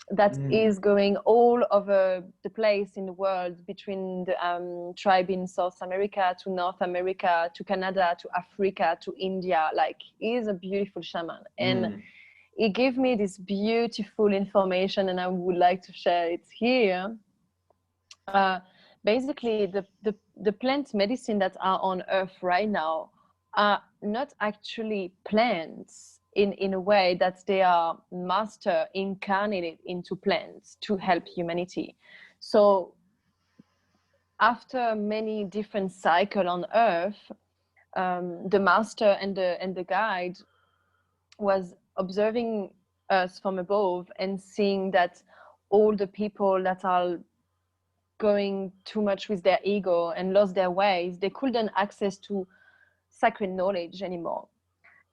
that Mm. is going all over the place in the world, between the tribe in South America to North America to Canada to Africa to India. Like, he is a beautiful shaman, and Mm. he gave me this beautiful information, and I would like to share it here. uh, Basically, the plant medicine that are on earth right now are not actually plants in a way that they are master incarnated into plants to help humanity. So after many different cycle on earth, the master and the guide was observing us from above and seeing that all the people that are going too much with their ego and lost their ways, they couldn't access to sacred knowledge anymore.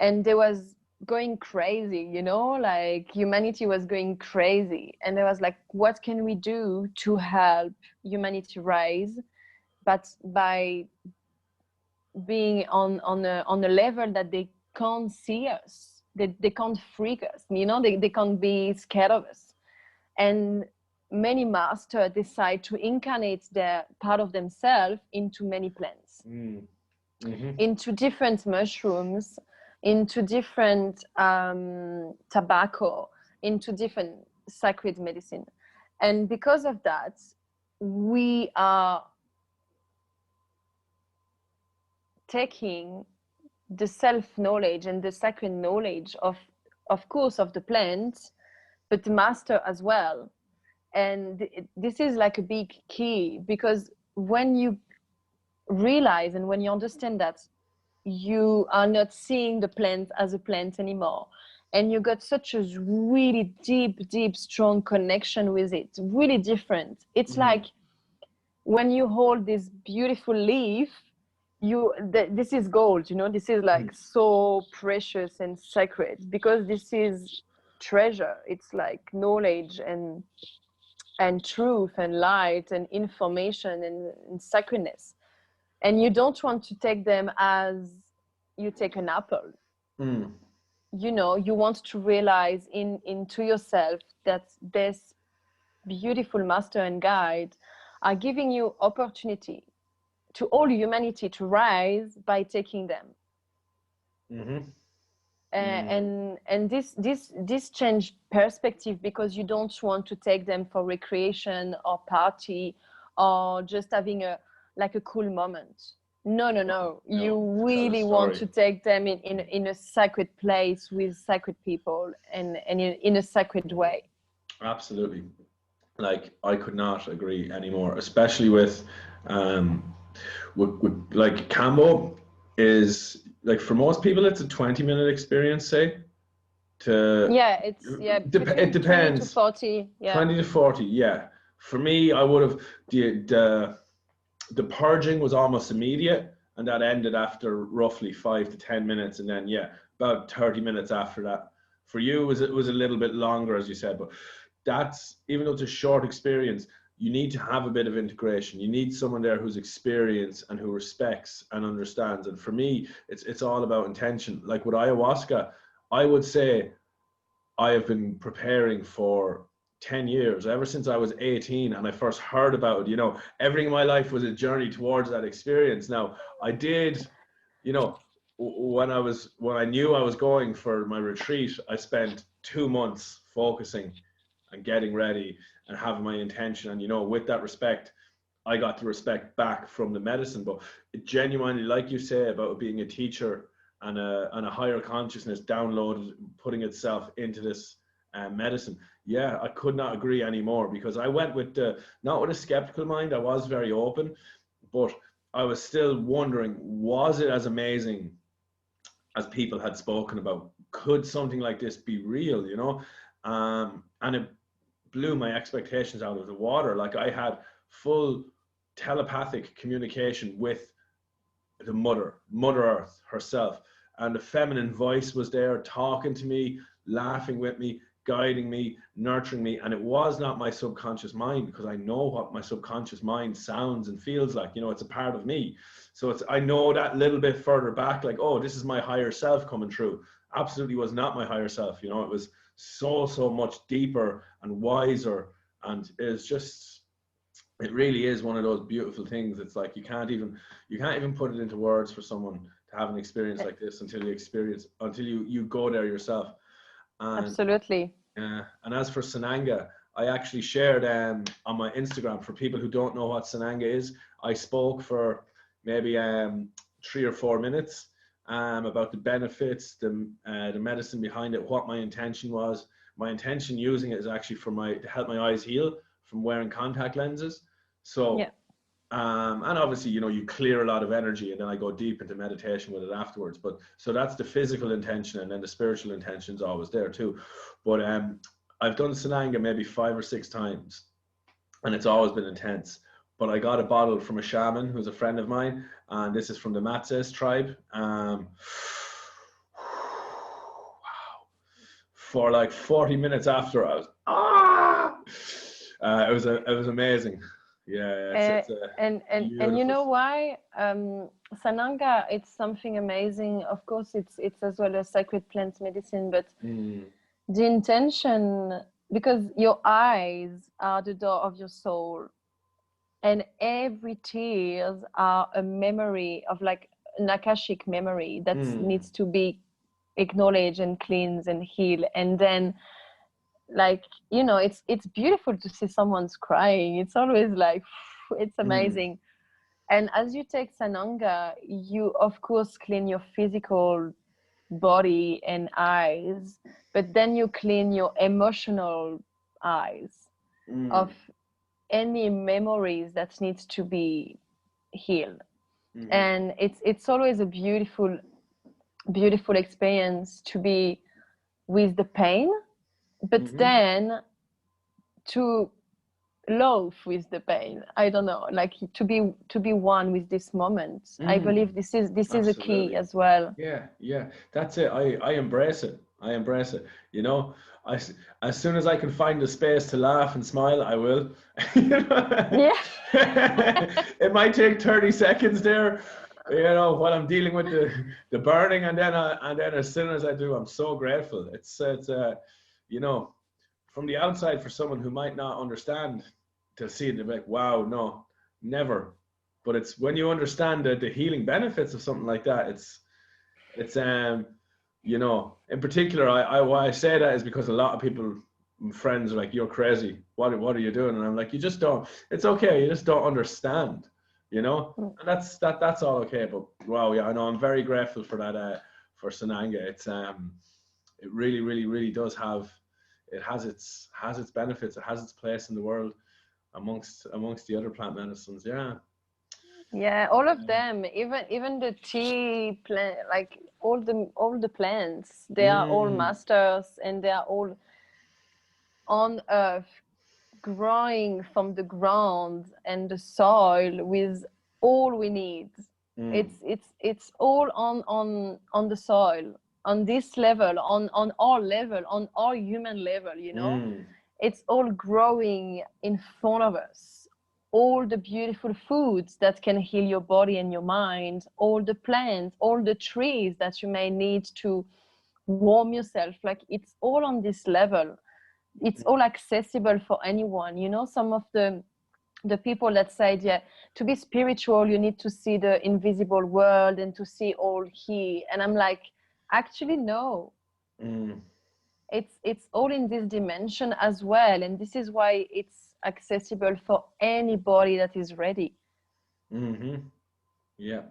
And they was going crazy, you know, like humanity was going crazy. And there was like, what can we do to help humanity rise? But by being on a level that they can't see us, they can't freak us, you know, they can't be scared of us. And many masters decide to incarnate their part of themselves into many plants, Mm. Mm-hmm. into different mushrooms, into different tobacco, into different sacred medicine. And because of that, we are taking the self knowledge and the sacred knowledge of course of the plant, but the master as well. And this is like a big key, because when you realize and when you understand that you are not seeing the plant as a plant anymore, and you got such a really deep strong connection with it, really different. It's Mm. like when you hold this beautiful leaf, this is gold, you know, this is like Mm. so precious and sacred, because this is treasure. It's like knowledge and truth and light and information and sacredness. And you don't want to take them as you take an apple. Mm. You know, you want to realize into yourself that this beautiful master and guide are giving you opportunity to all humanity to rise by taking them. Mm-hmm. Mm. And this changed perspective, because you don't want to take them for recreation or party or just having a like a cool moment. No. No, You to tell a really want story. to take them in a sacred place with sacred people and in a sacred way. Absolutely. Like I could not agree anymore, especially um with like Cambo is like for most people it's a 20-minute experience, say. To Yeah, it's it between 20 to depends. 40. Yeah. 20 to 40, yeah. For me, I would have the purging was almost immediate, and that ended after roughly 5 to 10 minutes, and then yeah, about 30 minutes after that. For you, it was a little bit longer, as you said, but that's even though it's a short experience, you need to have a bit of integration. You need someone there who's experienced and who respects and understands. And for me, it's all about intention. Like with ayahuasca, I would say I have been preparing for 10 years, ever since I was 18 and I first heard about it. Everything in my life was a journey towards that experience. Now, I did, you know, when I knew I was going for my retreat, I spent 2 months focusing and getting ready and having my intention. And, with that respect, I got the respect back from the medicine. But it genuinely, like you say, about being a teacher and a higher consciousness downloaded, putting itself into this medicine. Yeah, I could not agree anymore because I went with not with a skeptical mind. I was very open, but I was still wondering, was it as amazing as people had spoken about? Could something like this be real? And it blew my expectations out of the water. Like I had full telepathic communication with the Mother Earth herself. And the feminine voice was there talking to me, laughing with me, guiding me, nurturing me. And it was not my subconscious mind, because I know what my subconscious mind sounds and feels like. It's a part of me. So I know that little bit further back, like, oh, this is my higher self coming through. Absolutely was not my higher self. It was so much deeper and wiser. And it really is one of those beautiful things. It's like you can't even put it into words for someone to have an experience like this until you go there yourself. And Absolutely. and as for Sananga, I actually shared on my Instagram, for people who don't know what Sananga is. I spoke for maybe 3 or 4 minutes about the benefits, the medicine behind it, what my intention was. My intention using it is actually to help my eyes heal from wearing contact lenses. So, Yeah. and obviously, you clear a lot of energy, and then I go deep into meditation with it afterwards. But so that's the physical intention, and then the spiritual intention is always there too. But I've done Sananga maybe 5 or 6 times, and it's always been intense. But I got a bottle from a shaman who's a friend of mine, and this is from the Matses tribe. For like 40 minutes after, I was it was amazing. Yeah, it's and you beautiful. know why Sananga, it's something amazing. Of course, it's as well a sacred plant medicine, but the intention, because your eyes are the door of your soul, and every tears are a memory of, like, an akashic memory that needs to be acknowledged and cleansed and healed. And then, like, it's beautiful to see someone's crying. It's always like, it's amazing. And as you take Sananga, you of course clean your physical body and eyes, but then you clean your emotional eyes of any memories that needs to be healed. And it's always a beautiful experience to be with the pain, but then to love with the pain. I don't know, like to be one with this moment. I believe this is a key Absolutely. as well. Yeah, that's it. I embrace it. I, as soon as I can find the space to laugh and smile, I will. Yeah. It might take 30 seconds there, while I'm dealing with the burning, and then as soon as I do, I'm so grateful. It's from the outside, for someone who might not understand, to see it, they're like, wow, no, never. But it's when you understand the healing benefits of something like that, it's in particular, why I say that is because a lot of people, friends, are like, you're crazy. What are you doing? And I'm like, you just don't. It's okay. You just don't understand. you know, and that's all okay. But wow, yeah, I know, I'm very grateful for that, for Sananga. It's it really, really, really does have, it has its benefits. It has its place in the world amongst the other plant medicines. Yeah. Yeah, all of them, even the tea plant, like all the plants, they are all Mm, masters, and they are all on earth, growing from the ground and the soil with all we need. mm, It's all on the soil, on this level, on our level, on our human level, you know. mm, It's all growing in front of us. All the beautiful foods that can heal your body and your mind, all the plants, all the trees that you may need to warm yourself. Like, it's all on this level. It's all accessible for anyone. You know, some of the people that said, yeah, to be spiritual, you need to see the invisible world and to see all here. And I'm like, actually, no. mm, It's all in this dimension as well, and this is why it's accessible for anybody that is ready. mm-hmm. Yeah.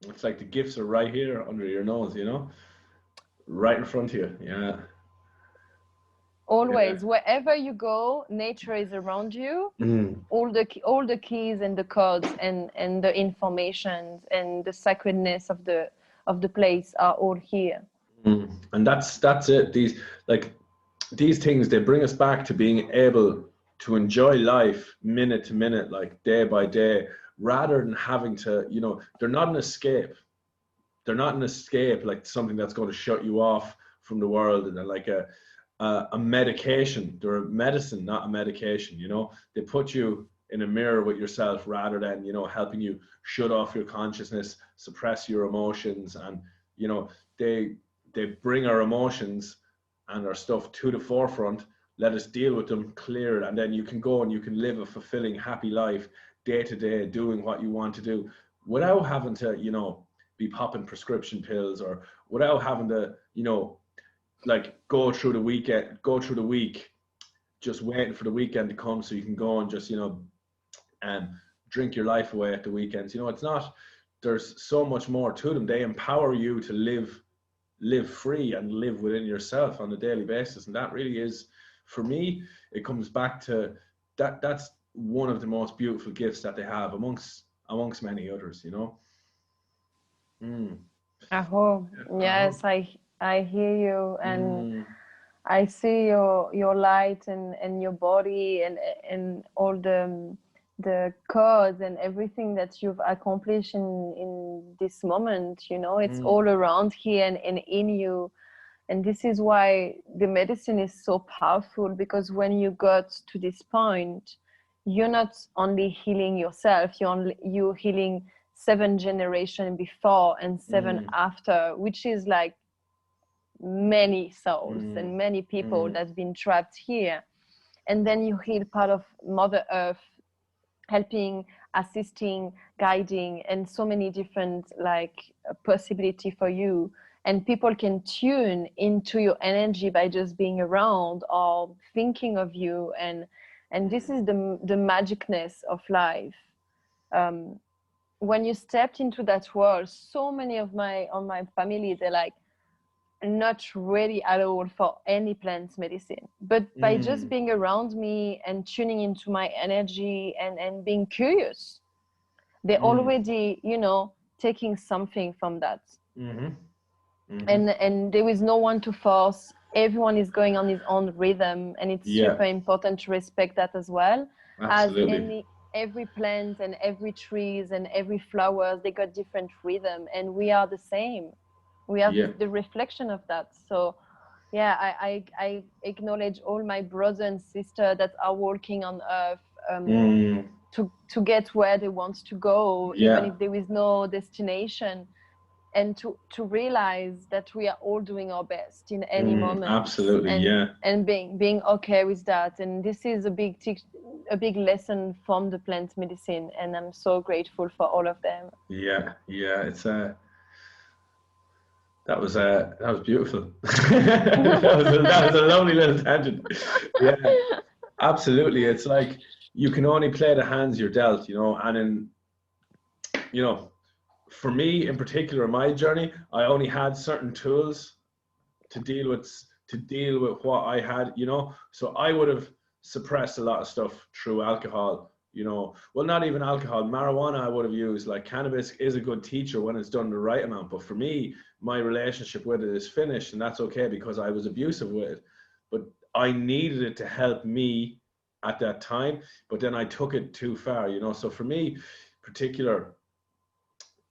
It's like the gifts are right here under your nose, you know, right in front of you. Yeah. Yeah. Always, wherever you go, nature is around you. Mm, All the keys and the codes and the information and the sacredness of the place are all here. mm. And that's it. These things, they bring us back to being able to enjoy life minute to minute, like day by day, rather than having to, you know, they're not an escape. They're not an escape, like something that's going to shut you off from the world, and they're like a medication. They're a medicine, not a medication. You know, they put you in a mirror with yourself rather than, you know, helping you shut off your consciousness, suppress your emotions, and, you know, they bring our emotions and our stuff to the forefront, let us deal with them, clear it, and then you can go and you can live a fulfilling, happy life day to day, doing what you want to do without having to, you know, be popping prescription pills, or without having to, you know, like go through the week just waiting for the weekend to come so you can go and just, you know, drink your life away at the weekends. You know, it's not, there's so much more to them. They empower you to live free and live within yourself on a daily basis. And that really is, for me, it comes back to that's one of the most beautiful gifts that they have amongst many others, you know. Mm. Aho. Uh-huh. Yes, I hear you, and Mm. I see your light and your body and all the cause and everything that you've accomplished in this moment. You know, it's Mm. all around here and in you. And this is why the medicine is so powerful, because when you got to this point, you're not only healing yourself, you're healing 7 generations before and 7 Mm. after, which is like many souls Mm. and many people Mm. that's been trapped here. And then you heal part of Mother Earth, helping, assisting, guiding, and so many different like possibility for you. And people can tune into your energy by just being around or thinking of you. And this is the magicness of life. um, when you stepped into that world, so many of my family, they're like not ready at all for any plant medicine, but by just Mm. being around me and tuning into my energy and being curious, they're Mm. already, you know, taking something from that. Mhm. Mhm. And there is no one to force. Everyone is going on his own rhythm, and it's Yeah, super important to respect that as well. As absolutely. every plant and every trees and every flowers, they got different rhythm, and we are the same. We are Yeah. the reflection of that. So yeah, I acknowledge all my brothers and sisters that are walking on earth, Mm. to get where they want to go, even Yeah. if there is no destination, and to realize that we are all doing our best in any Mm. moment, Absolutely. Yeah. and being okay with that. And this is a big lesson from the plant medicine, and I'm so grateful for all of them. Yeah. Yeah. It's that was beautiful. That was a lovely little tangent. Yeah. Absolutely. It's like you can only play the hands you're dealt, you know, and in you know, for me in particular, my journey, I only had certain tools to deal with what I had, you know. So I would have suppressed a lot of stuff through alcohol, you know. Well, not even alcohol, marijuana I would have used. Like cannabis is a good teacher when it's done the right amount. But for me, my relationship with it is finished, and that's okay because I was abusive with it. But I needed it to help me at that time. But then I took it too far, you know. So for me, particular,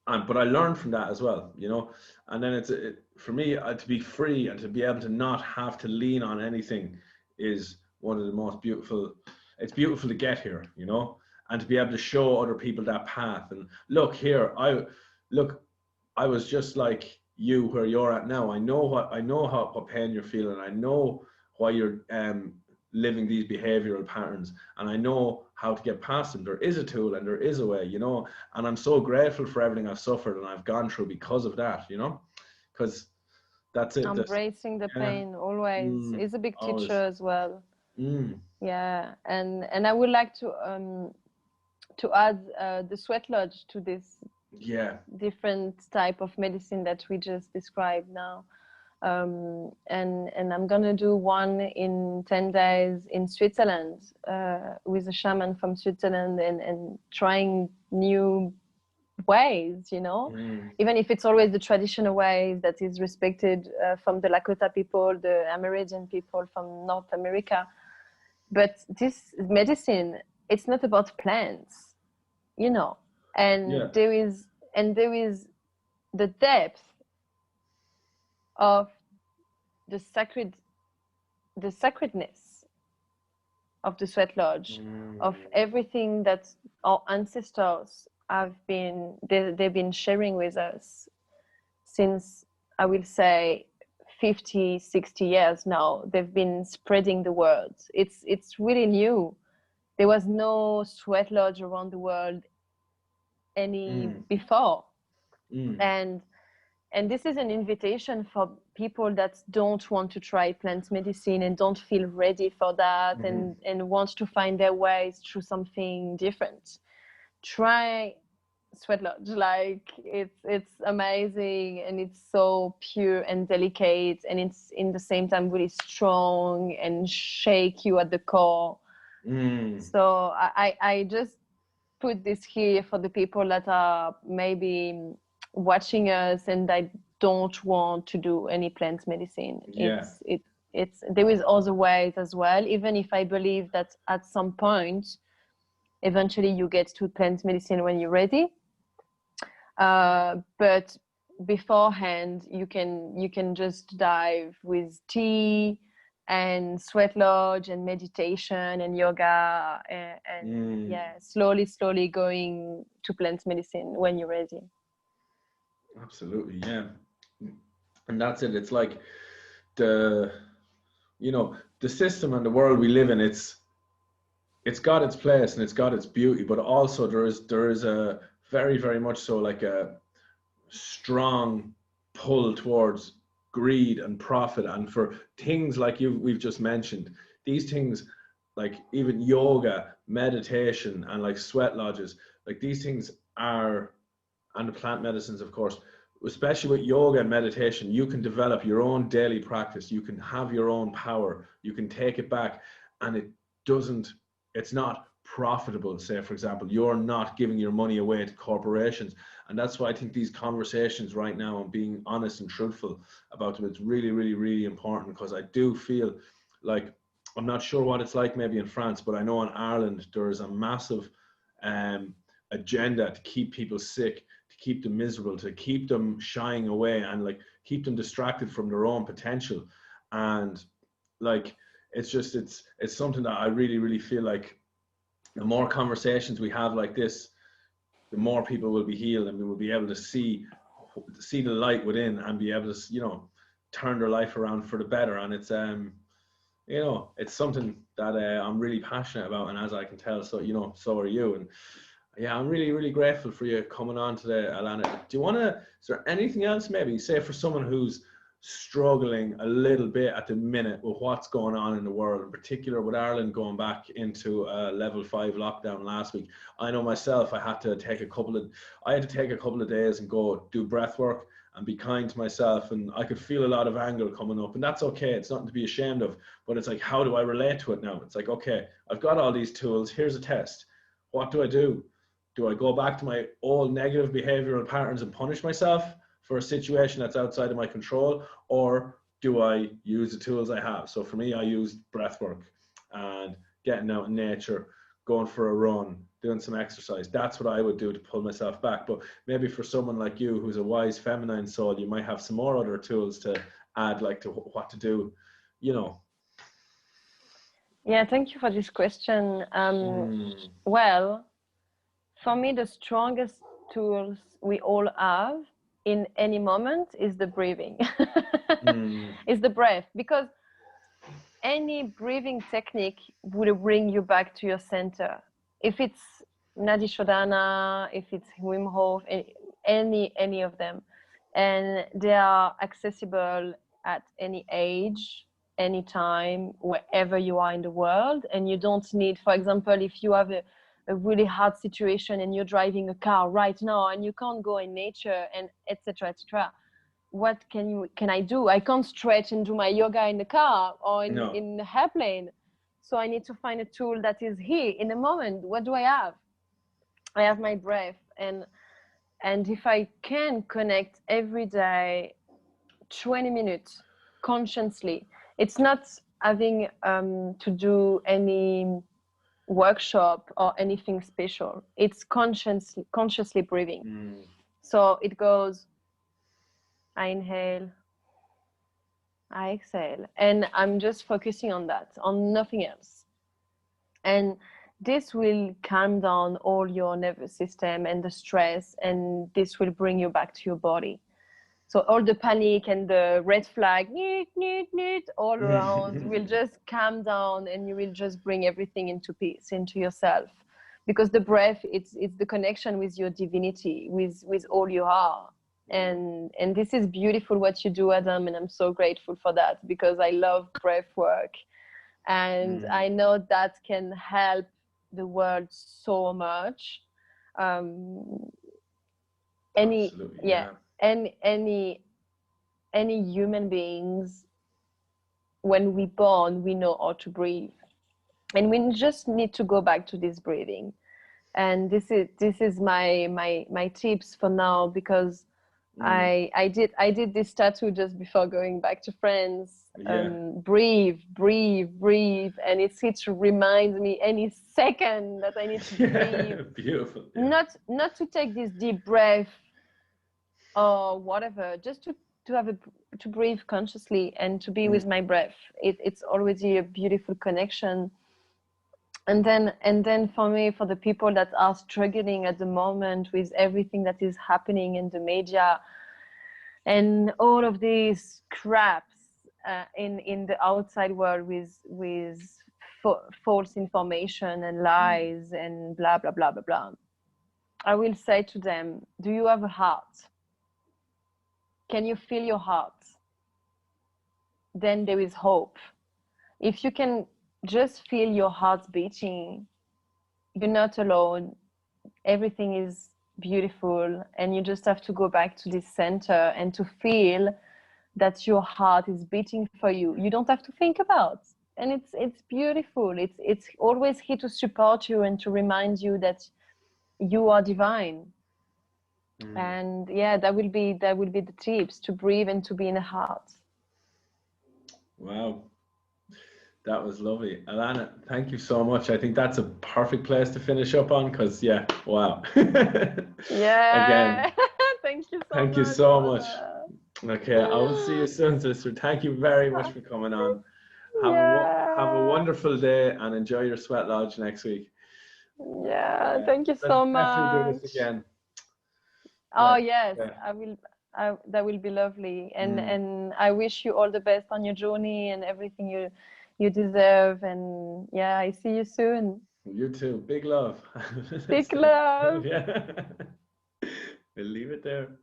and but I learned from that as well, you know. And then for me to be free and to be able to not have to lean on anything is one of the most beautiful. It's beautiful to get here, you know, and to be able to show other people that path. And look here, I was just like you where you're at now. I know what pain you're feeling. I know why you're living these behavioral patterns, and I know how to get past them. There is a tool and there is a way, you know, and I'm so grateful for everything I've suffered and I've gone through because of that, you know, because that's it. Embracing the Yeah, pain always is a big teacher always. as well. Mm, Yeah, and I would like to add the sweat lodge to this yeah. different type of medicine that we just described now. And I'm gonna do one in 10 days in Switzerland with a shaman from Switzerland and trying new ways, you know, Mm, even if it's always the traditional ways that is respected from the Lakota people, the Amerindian people from North America. But this medicine, it's not about plants, you know, yeah. and there is the depth of the sacred the sacredness of the sweat lodge, of Mm, everything that our ancestors they've been sharing with us since, I will say, 50, 60 years now. They've been spreading the word. It's really new. There was no sweat lodge around the world any mm, before. mm, And this is an invitation for people that don't want to try plant medicine and don't feel ready for that, mm, and want to find their ways through something different. Try sweat lodge. Like it's amazing, and it's so pure and delicate, and it's in the same time really strong and shake you at the core. mm, So I just put this here for the people that are maybe watching us and I don't want to do any plant medicine. yeah. It's there is other ways as well, even if I believe that at some point eventually you get to plant medicine when you're ready. But beforehand you can just dive with tea and sweat lodge and meditation and yoga, and Mm, yeah, slowly going to plant medicine when you're ready. absolutely, yeah. And that's it. It's like the, you know, the system and the world we live in, it's got its place and it's got its beauty, but also there is a very, very much so like a strong pull towards greed and profit, and for things like we've just mentioned, these things like even yoga, meditation, and like sweat lodges, like these things are, and the plant medicines, of course, especially with yoga and meditation, you can develop your own daily practice. You can have your own power. You can take it back, and doesn't, it's not profitable. Say, for example, you're not giving your money away to corporations. And that's why I think these conversations right now and being honest and truthful about them, it's really, really, really important, because I do feel like, I'm not sure what it's like maybe in France, but I know in Ireland there is a massive agenda to keep people sick, to keep them miserable, to keep them shying away, and like keep them distracted from their own potential. And like it's just it's something that I really, really feel like the more conversations we have like this, the more people will be healed, and we will be able to see the light within and be able to, you know, turn their life around for the better. And it's you know, it's something that I'm really passionate about, and as I can tell, so you know, so are you. And yeah, I'm really, really grateful for you coming on today, Alana. Do you want to, is there anything else maybe, say, for someone who's struggling a little bit at the minute with what's going on in the world, in particular with Ireland going back into level 5 lockdown last week. I know myself, I had to take a couple of days and go do breath work and be kind to myself, and I could feel a lot of anger coming up, and that's okay. It's nothing to be ashamed of, but it's like, how do I relate to it now? It's like, okay, I've got all these tools. Here's a test. What do I do? Do I go back to my old negative behavioral patterns and punish myself for a situation that's outside of my control, or do I use the tools I have? So for me, I used breath work and getting out in nature, going for a run, doing some exercise. That's what I would do to pull myself back. But maybe for someone like you, who's a wise feminine soul, you might have some more other tools to add, like to what to do, you know. Yeah, thank you for this question. Well, for me, the strongest tools we all have in any moment is the breathing, is the breath, because any breathing technique will bring you back to your center. If it's Nadi Shodhana, if it's Wim Hof, any of them, and they are accessible at any age, anytime, wherever you are in the world. And you don't need, for example, if you have a really hard situation and you're driving a car right now and you can't go in nature, and etc., etc., what can I do? I can't stretch and do my yoga in the car or in the airplane. So I need to find a tool that is here in the moment. What do I have? I have my breath, and if I can connect every day 20 minutes consciously, it's not having to do any workshop or anything special. It's consciously breathing. So it goes, I inhale, I exhale, and I'm just focusing on that, on nothing else. And this will calm down all your nervous system and the stress, and this will bring you back to your body. So all the panic and the red flag, all around will just calm down, and you will just bring everything into peace, into yourself. Because the breath, it's the connection with your divinity, with all you are. And this is beautiful what you do, Adam, and I'm so grateful for that, because I love breath work, and I know that can help the world so much. Any human beings, when we born, we know how to breathe, and we just need to go back to this breathing. And this is my tips for now, because I did this tattoo just before going back to France. Breathe, and it reminds me any second that I need to breathe. Beautiful. Not to take this deep breath or whatever, just to breathe consciously and to be with my breath. It's already a beautiful connection. And then for me, for the people that are struggling at the moment with everything that is happening in the media and all of these craps in the outside world with false information and lies and blah blah blah blah blah, I will say to them, do you have a heart? Can you feel your heart? Then there is hope. If you can just feel your heart beating, you're not alone. Everything is beautiful, and you just have to go back to this center and to feel that your heart is beating for you. You don't have to think about, and it's beautiful. It's always here to support you and to remind you that you are divine. And yeah, that will be the tips, to breathe and to be in the heart. Wow. That was lovely. Alana, thank you so much. I think that's a perfect place to finish up on, because wow. Yeah. Again. Thank you so much. Okay, I will see you soon, sister. Thank you very much for coming on. Have a wonderful day, and enjoy your sweat lodge next week. Yeah, thank you so much. Definitely do this again. Oh yes, I will. That will be lovely, and I wish you all the best on your journey and everything you deserve. And yeah, I see you soon. You too. Big love. Big love. Yeah. We'll leave it there.